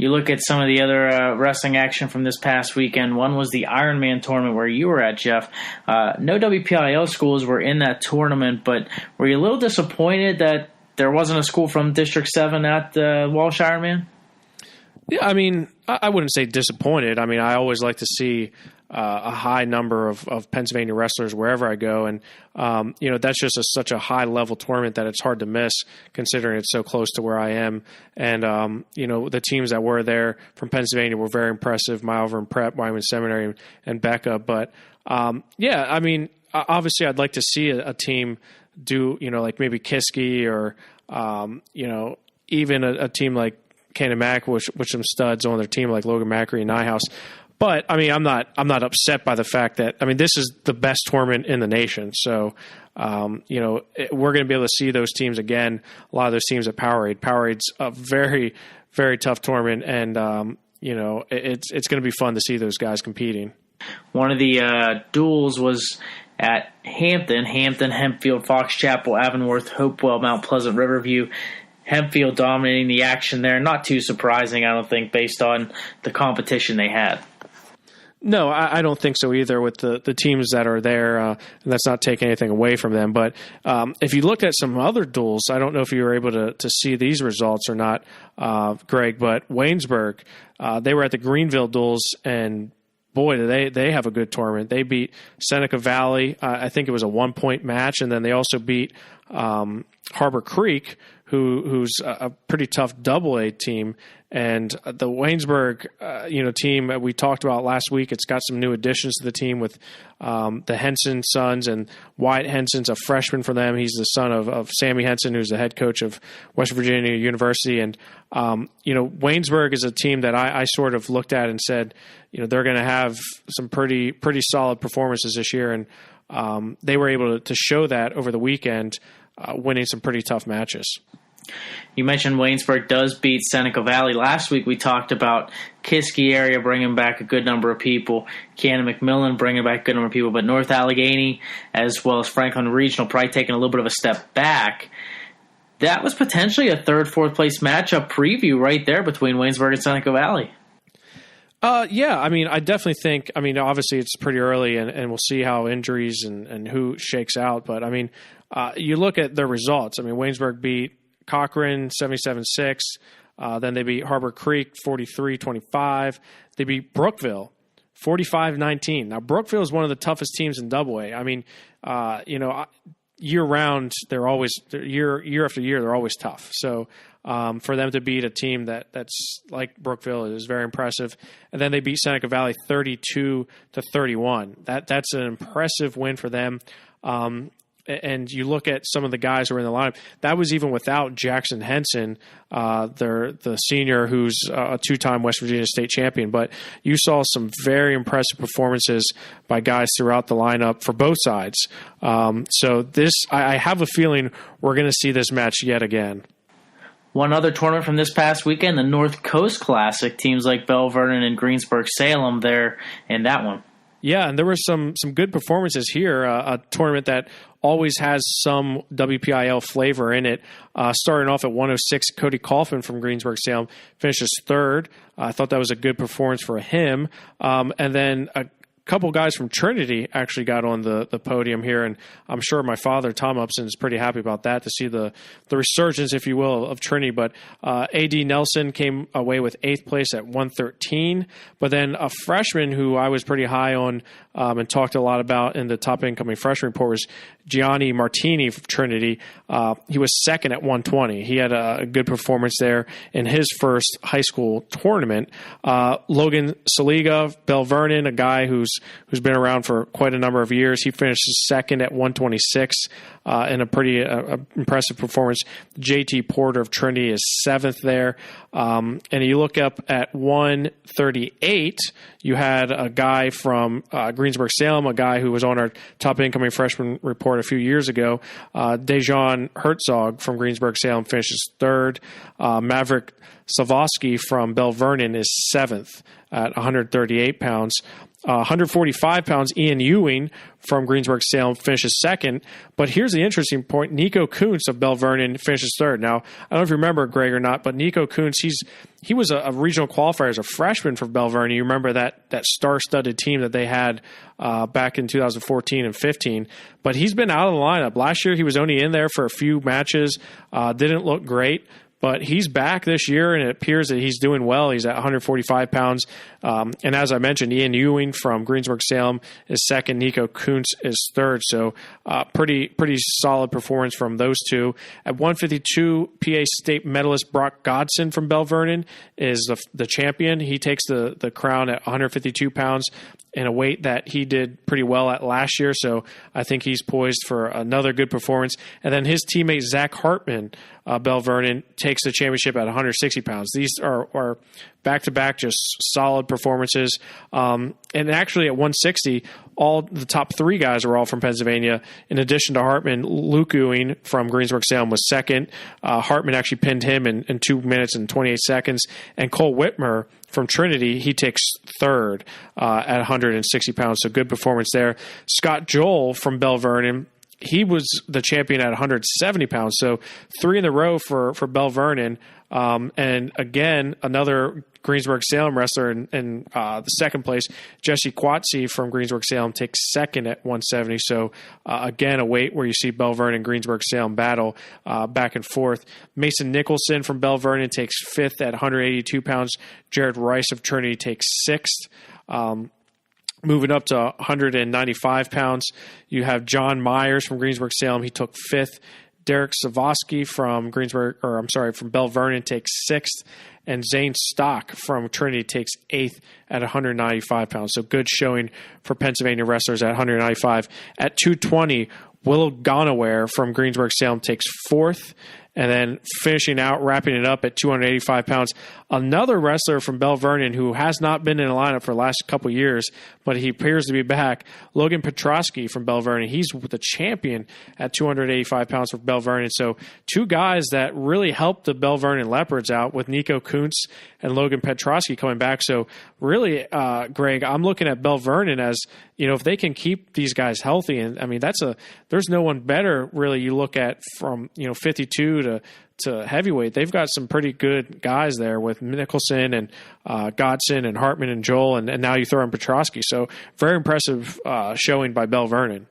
You look at some of the other wrestling action from this past weekend. One was the Ironman tournament where you were at, Jeff. No WPIAL schools were in that tournament, but were you a little disappointed that there wasn't a school from District 7 at the Walsh Ironman? Yeah, I mean, I wouldn't say disappointed. I mean, I always like to see a high number of Pennsylvania wrestlers wherever I go. And, that's just such a high level tournament that it's hard to miss considering it's so close to where I am. And, the teams that were there from Pennsylvania were very impressive. Mile Prep, Wyoming Seminary, and Becca. But, I mean, obviously I'd like to see a team do, like maybe Kiski or, even a team like Canon-Mac with some studs on their team like Logan Macri and Ninehouse. But I mean, I'm not upset by the fact that this is the best tournament in the nation. So, we're going to be able to see those teams again. A lot of those teams at Powerade. Powerade's a very, very tough tournament, and it's going to be fun to see those guys competing. One of the duels was at Hampton, Hempfield, Fox Chapel, Avonworth, Hopewell, Mount Pleasant, Riverview. Hempfield dominating the action there. Not too surprising, I don't think, based on the competition they had. No, I don't think so either with the teams that are there. And that's not taking anything away from them. But if you look at some other duels, I don't know if you were able to see these results or not, Greg, but Waynesburg, they were at the Greenville duels, and boy, do they have a good tournament. They beat Seneca Valley. I think it was a 1-point match, and then they also beat Harbor Creek, who's a pretty tough AA team. And the Waynesburg, team we talked about last week, it's got some new additions to the team with the Henson sons, and Wyatt Henson's a freshman for them. He's the son of Sammy Henson, who's the head coach of West Virginia University. And, Waynesburg is a team that I sort of looked at and said, they're going to have some pretty solid performances this year. And they were able to show that over the weekend, winning some pretty tough matches. You mentioned Waynesburg does beat Seneca Valley. Last week we talked about Kiski area bringing back a good number of people, Canon-McMillan bringing back a good number of people, but North Allegheny as well as Franklin Regional probably taking a little bit of a step back. That was potentially a third, fourth place matchup preview right there between Waynesburg and Seneca Valley. Yeah, I mean, I definitely think, I mean, obviously it's pretty early and we'll see how injuries and who shakes out. But, I mean, you look at their results. I mean, Waynesburg beat Cochran 77-6. Then they beat Harbor Creek 43-25. They beat Brookville 45-19. Now, Brookville is one of the toughest teams in AA. I mean, year round, they're always year after year, they're always tough. So for them to beat a team that's like Brookville is very impressive. And then they beat Seneca Valley 32-31. That's an impressive win for them. And you look at some of the guys who were in the lineup, that was even without Jackson Henson, the senior who's a two-time West Virginia state champion. But you saw some very impressive performances by guys throughout the lineup for both sides. So I have a feeling we're going to see this match yet again. One other tournament from this past weekend, the North Coast Classic, teams like Belle, Vernon, and Greensburg-Salem there in that one. Yeah, and there were some good performances here. A tournament that always has some WPIAL flavor in it. Starting off at 106, Cody Kaufman from Greensburg-Salem finishes third. I thought that was a good performance for him. And then a couple guys from Trinity actually got on the podium here, and I'm sure my father, Tom Upson, is pretty happy about that, to see the resurgence, if you will, of Trinity. But A.D. Nelson came away with 8th place at 113, but then a freshman who I was pretty high on and talked a lot about in the top incoming freshman report was Gianni Martini from Trinity. He was second at 120. He had a good performance there in his first high school tournament. Logan Saliga, Belle Vernon, a guy who's been around for quite a number of years. He finished second at 126 in a pretty impressive performance. J.T. Porter of Trinity is 7th there. And you look up at 138, you had a guy from Greensburg-Salem, a guy who was on our top incoming freshman report a few years ago. Dejan Herzog from Greensburg-Salem finishes 3rd. Maverick Savosky from Belle Vernon is 7th at 138 pounds. 145 pounds, Ian Ewing from Greensburg-Salem finishes 2nd. But here's the interesting point. Nico Kuntz of Belle Vernon finishes 3rd. Now, I don't know if you remember, Greg, or not, but Nico Kuntz, he was a regional qualifier as a freshman for Belle Vernon. You remember that star-studded team that they had back in 2014 and 15. But he's been out of the lineup. Last year, he was only in there for a few matches, didn't look great. But he's back this year, and it appears that he's doing well. He's at 145 pounds. And as I mentioned, Ian Ewing from Greensburg-Salem is 2nd. Nico Kuntz is 3rd. So pretty solid performance from those two. At 152, PA State medalist Brock Godson from Belle Vernon is the champion. He takes the crown at 152 pounds in a weight that he did pretty well at last year. So I think he's poised for another good performance. And then his teammate Zach Hartman, Belle Vernon, takes the championship at 160 pounds. These are back-to-back just solid performances. And actually at 160, all the top 3 guys are all from Pennsylvania. In addition to Hartman, Luke Ewing from Greensburg-Salem was 2nd. Hartman actually pinned him in 2 minutes and 28 seconds. And Cole Whitmer from Trinity, he takes 3rd at 160 pounds. So good performance there. Scott Joel from Belle Vernon, he was the champion at 170 pounds. So 3 in a row for Belle Vernon. And again, another Greensburg-Salem wrestler in the 2nd place. Jesse Quatsi from Greensburg-Salem takes 2nd at 170. So again, a weight where you see Belle Vernon and Greensburg-Salem battle back and forth. Mason Nicholson from Belle Vernon takes 5th at 182 pounds. Jared Rice of Trinity takes 6th. Moving up to 195 pounds, you have John Myers from Greensburg-Salem. He took 5th. Derek Savosky from Belle Vernon takes 6th. And Zane Stock from Trinity takes 8th at 195 pounds. So good showing for Pennsylvania wrestlers at 195. At 220, Willow Gonaware from Greensburg-Salem takes 4th. and then finishing out, wrapping it up at 285 pounds. Another wrestler from Belle Vernon who has not been in a lineup for the last couple years, but he appears to be back, Logan Petrosky from Belle Vernon. He's the champion at 285 pounds for Belle Vernon. So two guys that really helped the Belle Vernon Leopards out with Nico Kuntz and Logan Petrosky coming back. So really, Greg, I'm looking at Belle Vernon as, if they can keep these guys healthy, and I mean, there's no one better really you look at from, 52 to heavyweight. They've got some pretty good guys there with Nicholson and Godson and Hartman and Joel, and now you throw in Petrosky. So very impressive showing by Belle Vernon.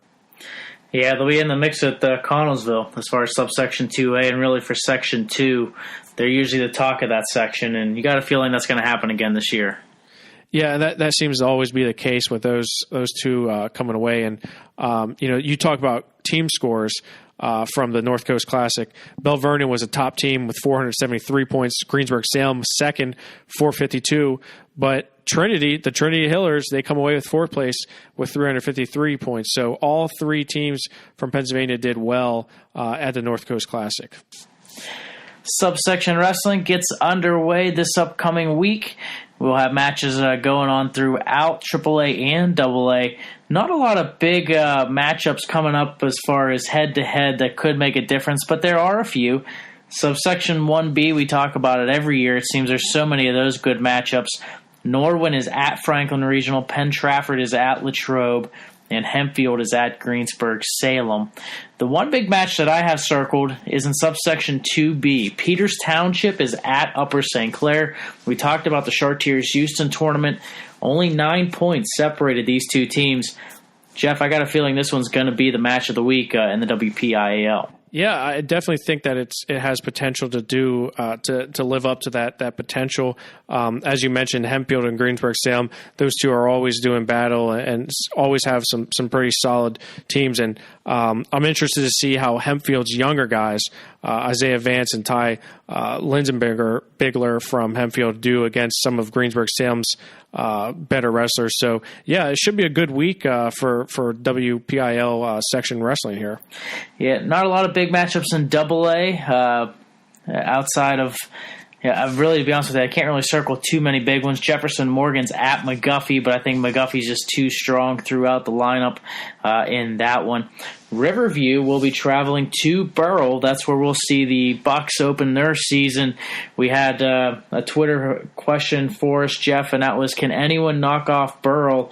Yeah, they'll be in the mix at Connellsville as far as subsection 2A, and really for section 2, they're usually the talk of that section, and you got a feeling that's going to happen again this year. Yeah, that seems to always be the case with those two coming away. And, you talk about team scores from the North Coast Classic. Belle Vernon was a top team with 473 points. Greensburg-Salem second, 452. But the Trinity Hillers, they come away with fourth place with 353 points. So all three teams from Pennsylvania did well at the North Coast Classic. Subsection Wrestling gets underway this upcoming week. We'll have matches going on throughout AAA and AA. Not a lot of big matchups coming up as far as head-to-head that could make a difference, but there are a few. Subsection 1B, we talk about it every year. It seems there's so many of those good matchups. Norwin is at Franklin Regional, Penn Trafford is at Latrobe, and Hempfield is at Greensburg-Salem. The one big match that I have circled is in subsection 2B. Peters Township is at Upper St. Clair. We talked about the Chartiers-Houston Tournament. Only 9 points separated these two teams. Jeff, I got a feeling this one's going to be the match of the week in the WPIAL. Yeah, I definitely think that it has potential to do to live up to that potential. As you mentioned, Hempfield and Greensburg-Salem, those two are always doing battle and always have some pretty solid teams. And I'm interested to see how Hempfield's younger guys, Isaiah Vance and Ty Linsenbigler from Hempfield, do against some of Greensburg-Salem's better wrestlers. So, yeah, it should be a good week for WPIAL section wrestling here. Yeah, not a lot of big matchups in AA outside of really, to be honest with you, I can't really circle too many big ones. Jefferson Morgan's at McGuffey, but I think McGuffey's just too strong throughout the lineup in that one. Riverview will be traveling to Burrell. That's where we'll see the Bucks open their season. We had a Twitter question for us, Jeff, and that was, can anyone knock off Burrell?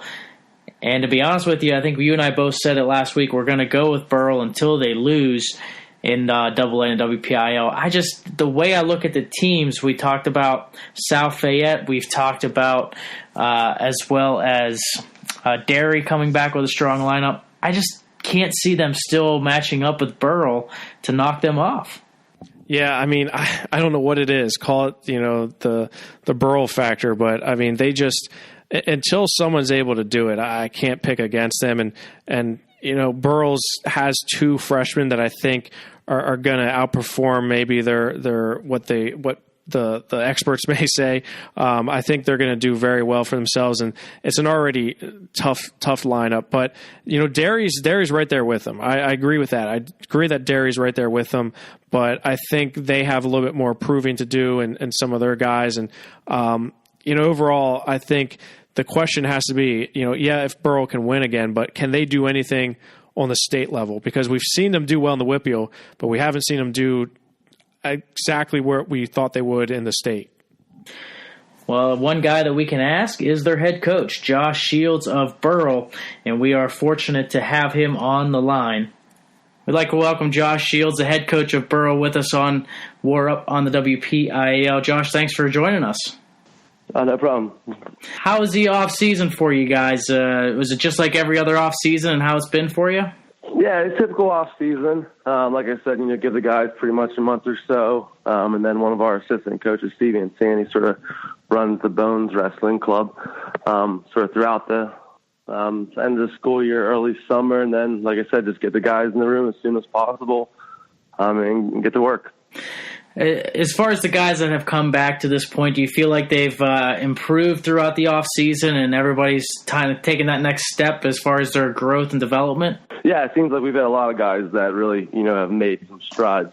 And to be honest with you, I think you and I both said it last week. We're going to go with Burrell until they lose in AA and WPIAL. The way I look at the teams, we talked about South Fayette. We've talked about as well as Derry coming back with a strong lineup. I just can't see them still matching up with Burrell to knock them off. Yeah, I mean, I don't know what it is. Call it, the Burrell factor, but I mean, they just, until someone's able to do it, I can't pick against them. And Burrell's has two freshmen that I think are going to outperform maybe what the experts may say. I think they're going to do very well for themselves, and it's an already tough lineup. But Derry's right there with them. I agree with that. I agree that Derry's right there with them, but I think they have a little bit more proving to do, and some of their guys. And overall, I think the question has to be, if Burrell can win again, but can they do anything on the state level? Because we've seen them do well in the WPIAL, but we haven't seen them do exactly where we thought they would in the state. Well, one guy that we can ask is their head coach, Josh Shields of Burrell, and we are fortunate to have him on the line. We'd like to welcome Josh Shields, the head coach of Burrell, with us on WarUp on the WPIAL. Josh, thanks for joining us. No problem. How was the off-season for you guys? Was it just like every other off-season, and how it's been for you? Yeah, it's typical off-season. Like I said, give the guys pretty much a month or so, and then one of our assistant coaches, Stevie and Sandy, sort of runs the Bones Wrestling Club sort of throughout the end of the school year, early summer, and then, like I said, just get the guys in the room as soon as possible and get to work. As far as the guys that have come back to this point, do you feel like they've improved throughout the off season and everybody's kind of taking that next step as far as their growth and development? Yeah, it seems like we've had a lot of guys that really, have made some strides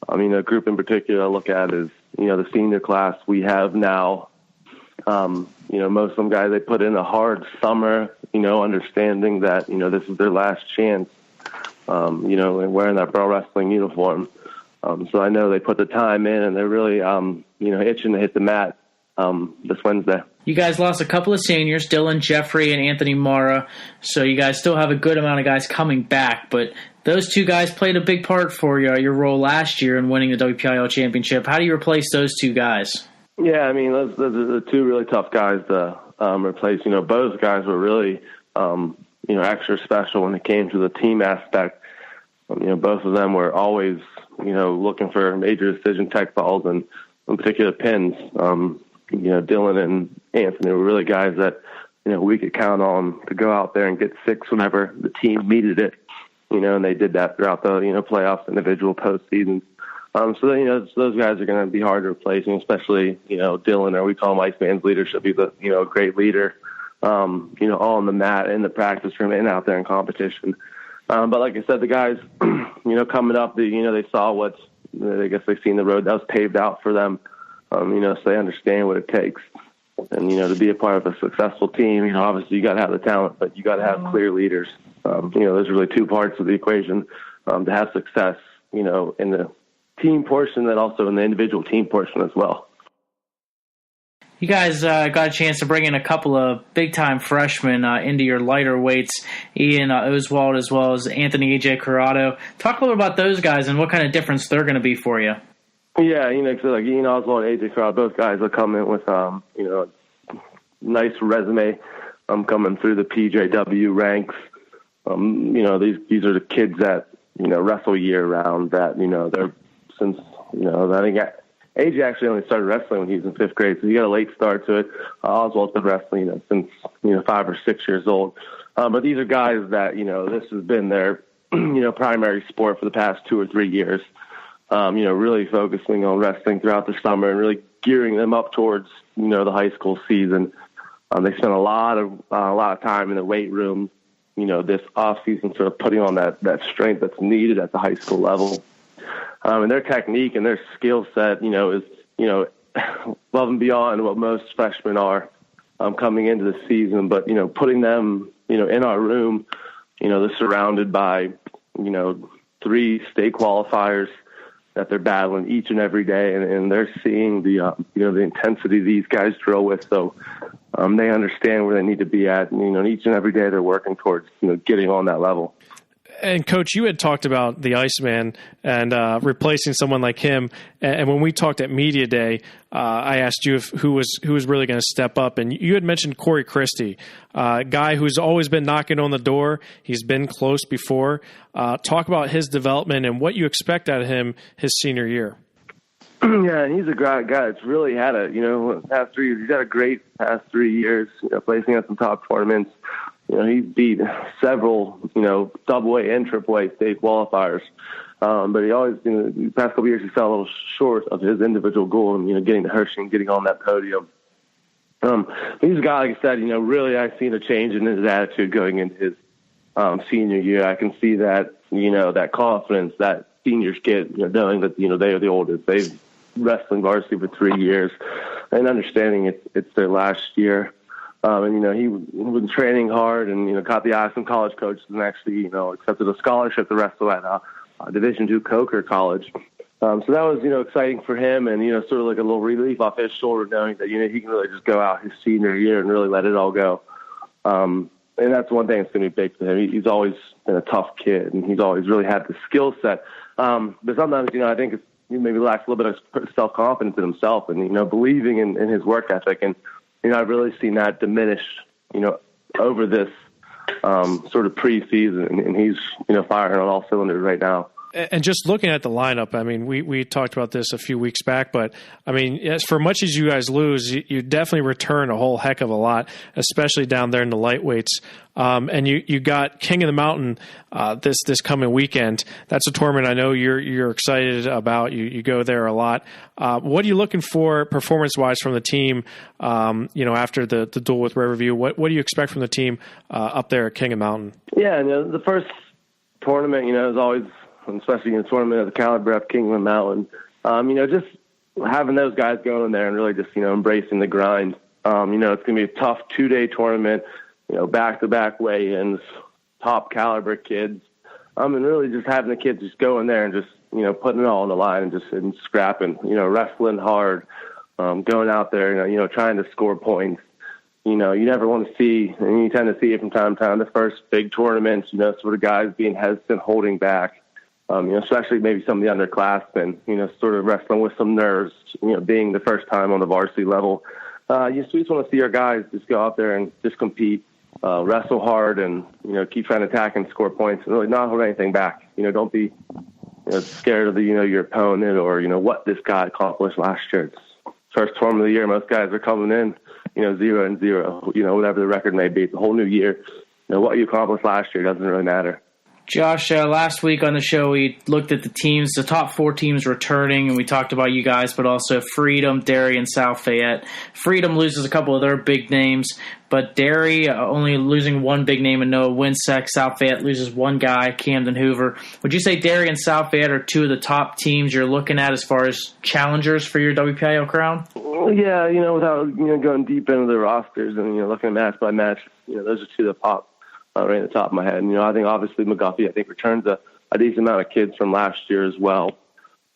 I mean, a group in particular I look at is, the senior class we have now. Most of them guys, they put in a hard summer, understanding that, this is their last chance, and wearing that pro wrestling uniform. So I know they put the time in, and they're really, itching to hit the mat this Wednesday. You guys lost a couple of seniors, Dylan Jeffrey and Anthony Mara, so you guys still have a good amount of guys coming back, but those two guys played a big part for your role last year in winning the WPIAL championship. How do you replace those two guys? Yeah, I mean, those are the two really tough guys to replace. Both guys were really, extra special when it came to the team aspect. Both of them were always, looking for major decision tech balls and in particular pins. Dylan and Anthony were really guys that, we could count on to go out there and get six whenever the team needed it, and they did that throughout the, playoffs, individual postseasons. So those guys are going to be hard to replace, especially, Dylan, or we call him Iceman's leadership. He's a great leader, all on the mat, in the practice room, and out there in competition. But like I said, the guys, coming up, they saw I guess they've seen the road that was paved out for them, so they understand what it takes. And, to be a part of a successful team, obviously you got to have the talent, but you got to have clear leaders. There's really two parts of the equation to have success, in the team portion, and also in the individual team portion as well. You guys got a chance to bring in a couple of big-time freshmen into your lighter weights, Ian Oswald as well as Anthony A.J. Corrado. Talk a little about those guys and what kind of difference they're going to be for you. Yeah, so like Ian Oswald and A.J. Corrado, both guys will come in with, a nice resume coming through the PJW ranks. These are the kids that, wrestle year-round, that, they're since, I think AJ actually only started wrestling when he was in fifth grade, so he got a late start to it. Oswald's been wrestling, since, 5 or 6 years old. But these are guys that, this has been their, primary sport for the past 2 or 3 years. Really focusing on wrestling throughout the summer and really gearing them up towards, the high school season. They spent a lot of time in the weight room, this off season, sort of putting on that strength that's needed at the high school level. And their technique and their skill set, is, above and beyond what most freshmen are coming into the season. But, putting them, in our room, they're surrounded by, 3 state qualifiers that they're battling each and every day. And they're seeing the intensity these guys drill with. So they understand where they need to be at. And, each and every day they're working towards, getting on that level. And Coach, you had talked about the Iceman and replacing someone like him. And when we talked at Media Day, I asked you who was really going to step up. And you had mentioned Corey Christie, a guy who's always been knocking on the door. He's been close before. Talk about his development and what you expect out of him his senior year. Yeah, and he's a guy that's really had past 3 years. He's had a great past 3 years, placing at some top tournaments. He beat several, double-A and triple-A state qualifiers. But he always, the past couple of years, he fell a little short of his individual goal and, getting to Hershey and getting on that podium. He's a guy, like I said, really I've seen a change in his attitude going into his senior year. I can see that, that confidence, that seniors get, knowing that, they are the oldest. They've wrestling varsity for 3 years and understanding it's their last year. And, he was training hard and, caught the eye of some college coaches and actually, accepted a scholarship to wrestle at a Division II Coker College. So that was, exciting for him and, sort of like a little relief off his shoulder knowing that, he can really just go out his senior year and really let it all go. And that's one thing that's going to be big for him. He's always been a tough kid and he's always really had the skill set. But sometimes, I think it's, he maybe lacks a little bit of self-confidence in himself and, believing in his work ethic. And, I've really seen that diminish, over this sort of preseason, and he's, firing on all cylinders right now. And just looking at the lineup, I mean, we talked about this a few weeks back, but I mean, as for much as you guys lose, you definitely return a whole heck of a lot, especially down there in the lightweights. And you got King of the Mountain this coming weekend. That's a tournament I know you're excited about. You go there a lot. What are you looking for performance-wise from the team? After the duel with Riverview, what do you expect from the team up there at King of the Mountain? Yeah, the first tournament, is always especially in a tournament of the caliber of Canon-McMillan. Just having those guys going in there and really just, embracing the grind. It's going to be a tough 2-day tournament, back-to-back weigh-ins, top caliber kids. And really just having the kids just go in there and just, putting it all on the line and scrapping, wrestling hard, going out there, trying to score points. You never want to see, and you tend to see it from time to time, the first big tournaments, sort of guys being hesitant, holding back, especially maybe some of the underclassmen, sort of wrestling with some nerves, being the first time on the varsity level. You just want to see our guys just go out there and just compete, wrestle hard, and, keep trying to attack and score points and really not hold anything back. Don't be scared of your opponent or, what this guy accomplished last year. It's first tournament of the year. Most guys are coming in, 0-0, whatever the record may be. It's a whole new year. What you accomplished last year doesn't really matter. Josh, last week on the show, we looked at the teams, the top 4 teams returning, and we talked about you guys, but also Freedom, Derry, and South Fayette. Freedom loses a couple of their big names, but Derry only losing one big name in Noah Winsek. South Fayette loses one guy, Camden Hoover. Would you say Derry and South Fayette are 2 of the top teams you're looking at as far as challengers for your WPIAL crown? Yeah, without going deep into the rosters and looking at match by match, those are 2 that pop right at the top of my head. And, I think obviously McGuffey, returns a decent amount of kids from last year as well.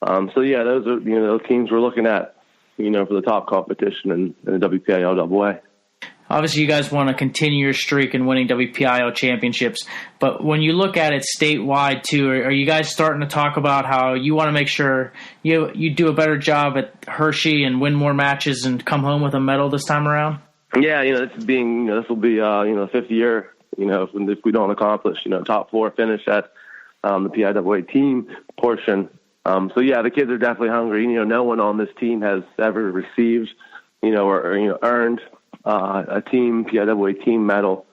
Those are, those teams we're looking at, for the top competition in the WPIAL AA. Obviously, you guys want to continue your streak in winning WPIAL championships, but when you look at it statewide too, are you guys starting to talk about how you want to make sure you do a better job at Hershey and win more matches and come home with a medal this time around? Yeah, this will be the 5th year. If we don't accomplish, top 4 finish at the PIAA team portion. The kids are definitely hungry. No one on this team has ever received, or earned a team PIAA team medal.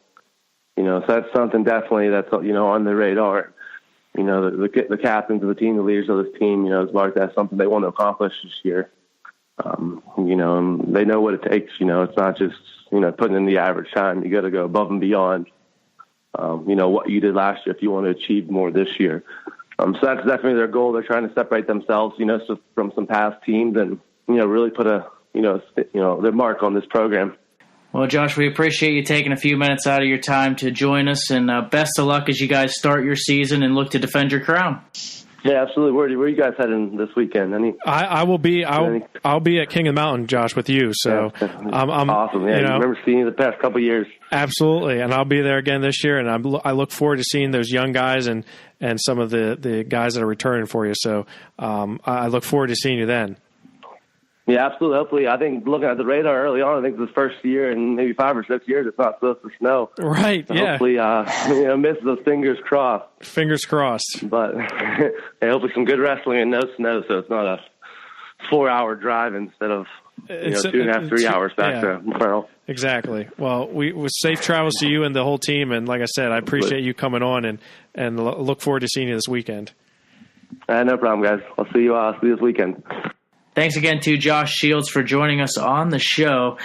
So that's something definitely that's on the radar. The captains of the team, the leaders of this team, it's like that's something they want to accomplish this year. And they know what it takes. It's not just putting in the average time. You got to go above and beyond. What you did last year if you want to achieve more this year. So that's definitely their goal. They're trying to separate themselves, from some past teams and, really put their mark on this program. Well, Josh, we appreciate you taking a few minutes out of your time to join us, and best of luck as you guys start your season and look to defend your crown. Yeah, absolutely. Where are you guys heading this weekend? I'll be at King of the Mountain, Josh, with you. So I'm awesome. Yeah, I remember seeing you the past couple of years. Absolutely, and I'll be there again this year. And I look forward to seeing those young guys and some of the guys that are returning for you. So I look forward to seeing you then. Yeah, absolutely. Hopefully, I think looking at the radar early on, I think this is the first year in maybe 5 or 6 years it's not supposed to snow. Right. So yeah. Hopefully, miss those fingers crossed. Fingers crossed. But hopefully some good wrestling and no snow, so it's not a 4-hour drive instead of 2.5, 3 hours back to Burrell. Exactly. Well, we safe travels to you and the whole team, and like I said, I appreciate you coming on and look forward to seeing you this weekend. No problem, guys. I'll see you this weekend. Thanks again to Josh Shields for joining us on the show.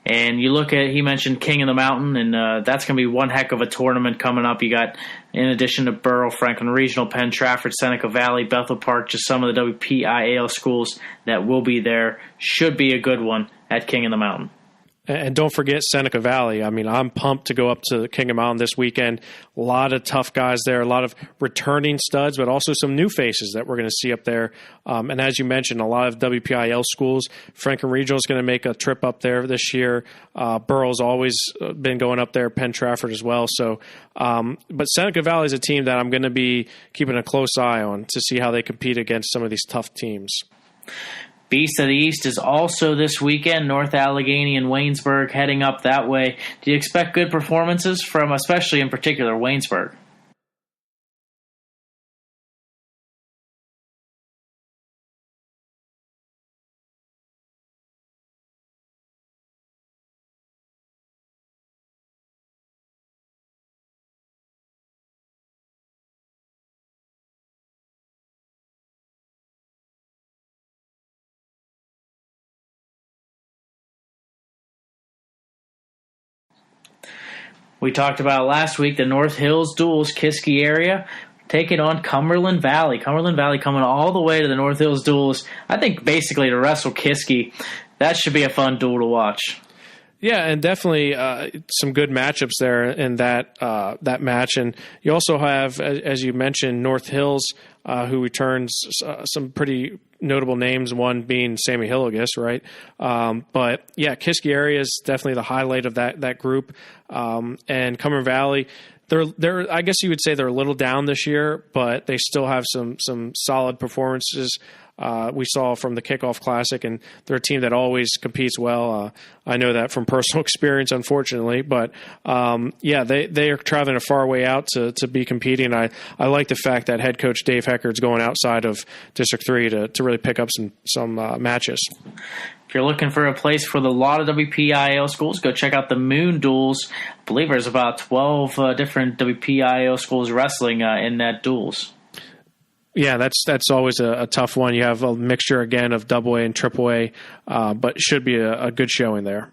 And you look at, he mentioned King of the Mountain, and that's going to be one heck of a tournament coming up. You got, in addition to Burrell, Franklin Regional, Penn Trafford, Seneca Valley, Bethel Park, just some of the WPIAL schools that will be there. Should be a good one at King of the Mountain. And don't forget Seneca Valley. I mean, I'm pumped to go up to King of Mountain this weekend. A lot of tough guys there, a lot of returning studs, but also some new faces that we're going to see up there. And as you mentioned, a lot of WPIAL schools. Franklin Regional is going to make a trip up there this year. Burrell's always been going up there, Penn Trafford as well. So, but Seneca Valley is a team that I'm going to be keeping a close eye on to see how they compete against some of these tough teams. Beast of the East is also this weekend. North Allegheny and Waynesburg heading up that way. Do you expect good performances from, especially in particular, Waynesburg? We talked about last week the North Hills duels, Kiski area, taking on Cumberland Valley. Cumberland Valley coming all the way to the North Hills Duels, I think basically to wrestle Kiski. That should be a fun duel to watch. Yeah, and definitely some good matchups there in that match. And you also have, as you mentioned, North Hills, who returns some pretty notable names, one being Sammy Hilligus, right? But, yeah, Kiski area is definitely the highlight of that group. And Cumberland Valley, they're I guess you would say they're a little down this year, but they still have some solid performances we saw from the Kickoff Classic, and they're a team that always competes well. I know that from personal experience, unfortunately, but yeah, they are traveling a far way out to be competing. I like the fact that head coach Dave Heckard's going outside of District 3 to really pick up some matches. If you're looking for a place for a lot of WPIAL schools, go check out the Moon Duels. I believe there's about 12 different WPIAL schools wrestling in that duels. Yeah, that's always a tough one. You have a mixture, again, of AA and AAA, but should be a good showing there.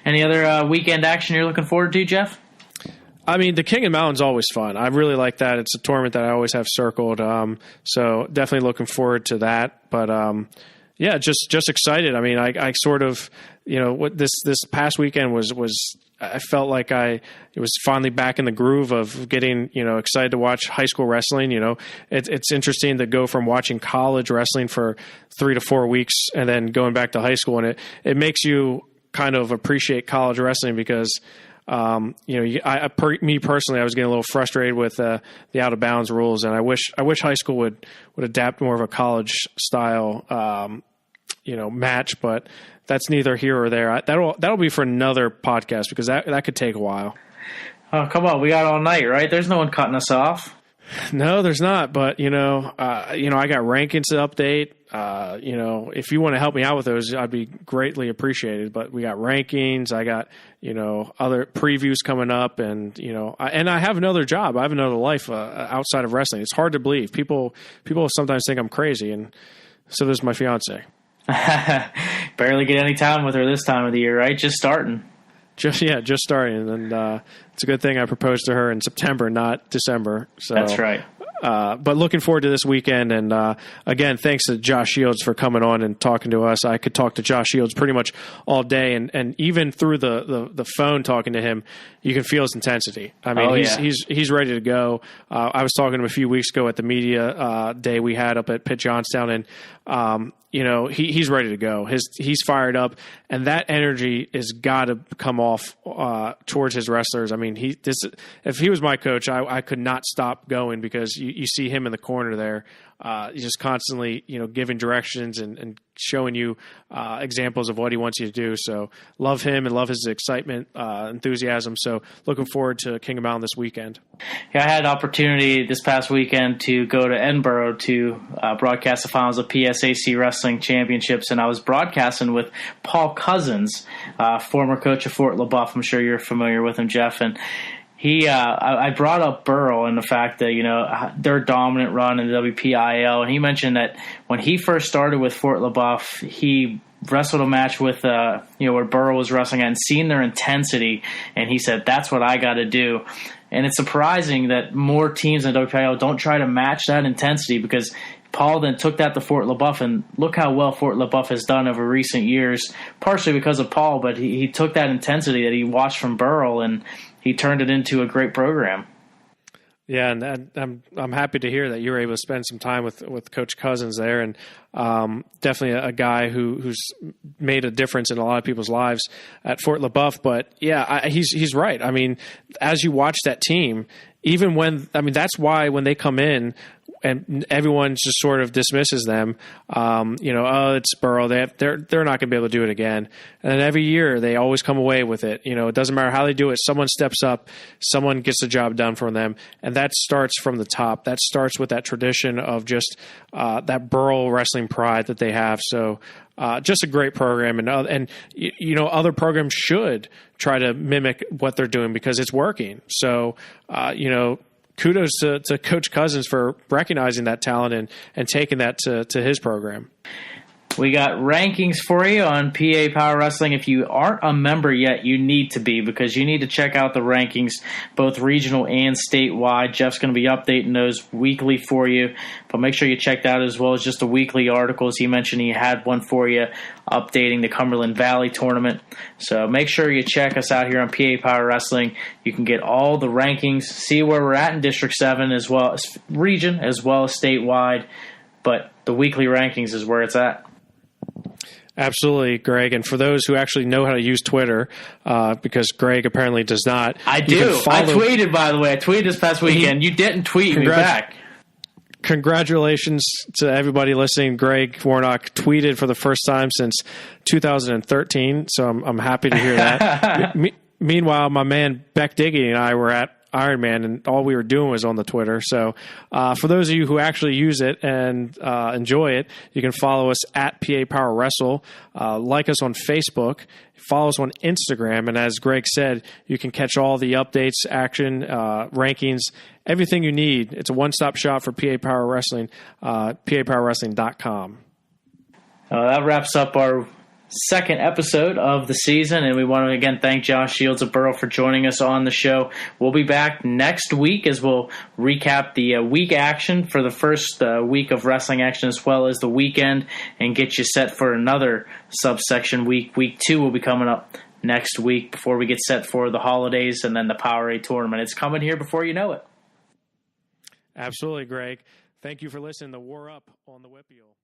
Any other weekend action you're looking forward to, Jeff? I mean, the King and Mountain's always fun. I really like that. It's a tournament that I always have circled, so definitely looking forward to that. But yeah, just excited. I mean, I sort of, what this past weekend was I felt like it was finally back in the groove of getting, excited to watch high school wrestling. It's interesting to go from watching college wrestling for 3 to 4 weeks and then going back to high school. And it makes you kind of appreciate college wrestling because, me personally, I was getting a little frustrated with the out of bounds rules. And I wish high school would adapt more of a college style, match, but that's neither here or there. That'll be for another podcast because that could take a while. Oh, come on. We got all night, right? There's no one cutting us off. No, there's not. But, I got rankings to update. If you want to help me out with those, I'd be greatly appreciated. But we got rankings. I got, other previews coming up. And, and I have another job. I have another life outside of wrestling. It's hard to believe. People sometimes think I'm crazy. And so does my fiance. Barely get any time with her this time of the year, right? Just starting. Just starting. And it's a good thing I proposed to her in September, not December. So that's right. But looking forward to this weekend. And again, thanks to Josh Shields for coming on and talking to us. I could talk to Josh Shields pretty much all day. And even through the phone talking to him, you can feel his intensity. I mean, he's ready to go. I was talking to him a few weeks ago at the media day we had up at Pitt Johnstown, and he's ready to go. He's fired up, and that energy has got to come off towards his wrestlers. I mean, if he was my coach, I could not stop going because you see him in the corner there. He's just constantly, giving directions and showing you examples of what he wants you to do. So love him and love his excitement, enthusiasm. So looking forward to King of Mountain this weekend. Yeah, I had an opportunity this past weekend to go to Edinburgh to broadcast the finals of PSAC Wrestling Championships, and I was broadcasting with Paul Cousins, former coach of Fort LaBeouf. I'm sure you're familiar with him, Jeff, and I brought up Burrell and the fact that, their dominant run in the WPIAL. And he mentioned that when he first started with Fort LaBeouf, he wrestled a match with, where Burrell was wrestling at and seen their intensity. And he said, that's what I got to do. And it's surprising that more teams in WPIAL don't try to match that intensity because Paul then took that to Fort LaBeouf, and look how well Fort LaBeouf has done over recent years, partially because of Paul, but he took that intensity that he watched from Burrell and he turned it into a great program. Yeah, and I'm happy to hear that you were able to spend some time with Coach Cousins there, and definitely a guy who's made a difference in a lot of people's lives at Fort LaBeouf. But yeah, he's right. I mean, as you watch that team, that's why when they come in and everyone just sort of dismisses them, it's Burrell. They're not going to be able to do it again. And then every year they always come away with it. It doesn't matter how they do it. Someone steps up, someone gets the job done for them. And that starts from the top. That starts with that tradition of just that Burrell wrestling pride that they have. So just a great program. And other programs should try to mimic what they're doing because it's working. So, kudos to Coach Cousins for recognizing that talent and taking that to his program. We got rankings for you on PA Power Wrestling. If you aren't a member yet, you need to be, because you need to check out the rankings, both regional and statewide. Jeff's going to be updating those weekly for you, but make sure you check that as well as just the weekly articles. He mentioned he had one for you updating the Cumberland Valley tournament. So make sure you check us out here on PA Power Wrestling. You can get all the rankings, see where we're at in District 7 as well as region as well as statewide, but the weekly rankings is where it's at. Absolutely, Greg. And for those who actually know how to use Twitter, because Greg apparently does not. I do. I tweeted, by the way. I tweeted this past weekend. You didn't tweet me back. Congratulations to everybody listening. Greg Warnock tweeted for the first time since 2013, so I'm happy to hear that. Meanwhile, my man Beck Diggy and I were at Ironman, and all we were doing was on the Twitter. So for those of you who actually use it and enjoy it, you can follow us at PA Power Wrestle, like us on Facebook, follow us on Instagram, and as Greg said, you can catch all the updates, action, rankings, everything you need. It's a one-stop shop for PA Power Wrestling, PAPowerWrestling.com. That wraps up our second episode of the season, and we want to again thank Josh Shields of Burrell for joining us on the show. We'll be back next week as we'll recap the week action for the first week of wrestling action as well as the weekend, and get you set for another subsection week. Week 2 will be coming up next week before we get set for the holidays and then the Powerade tournament. It's coming here before you know it. Absolutely, Greg. Thank you for listening to WarUp on the WPIAL.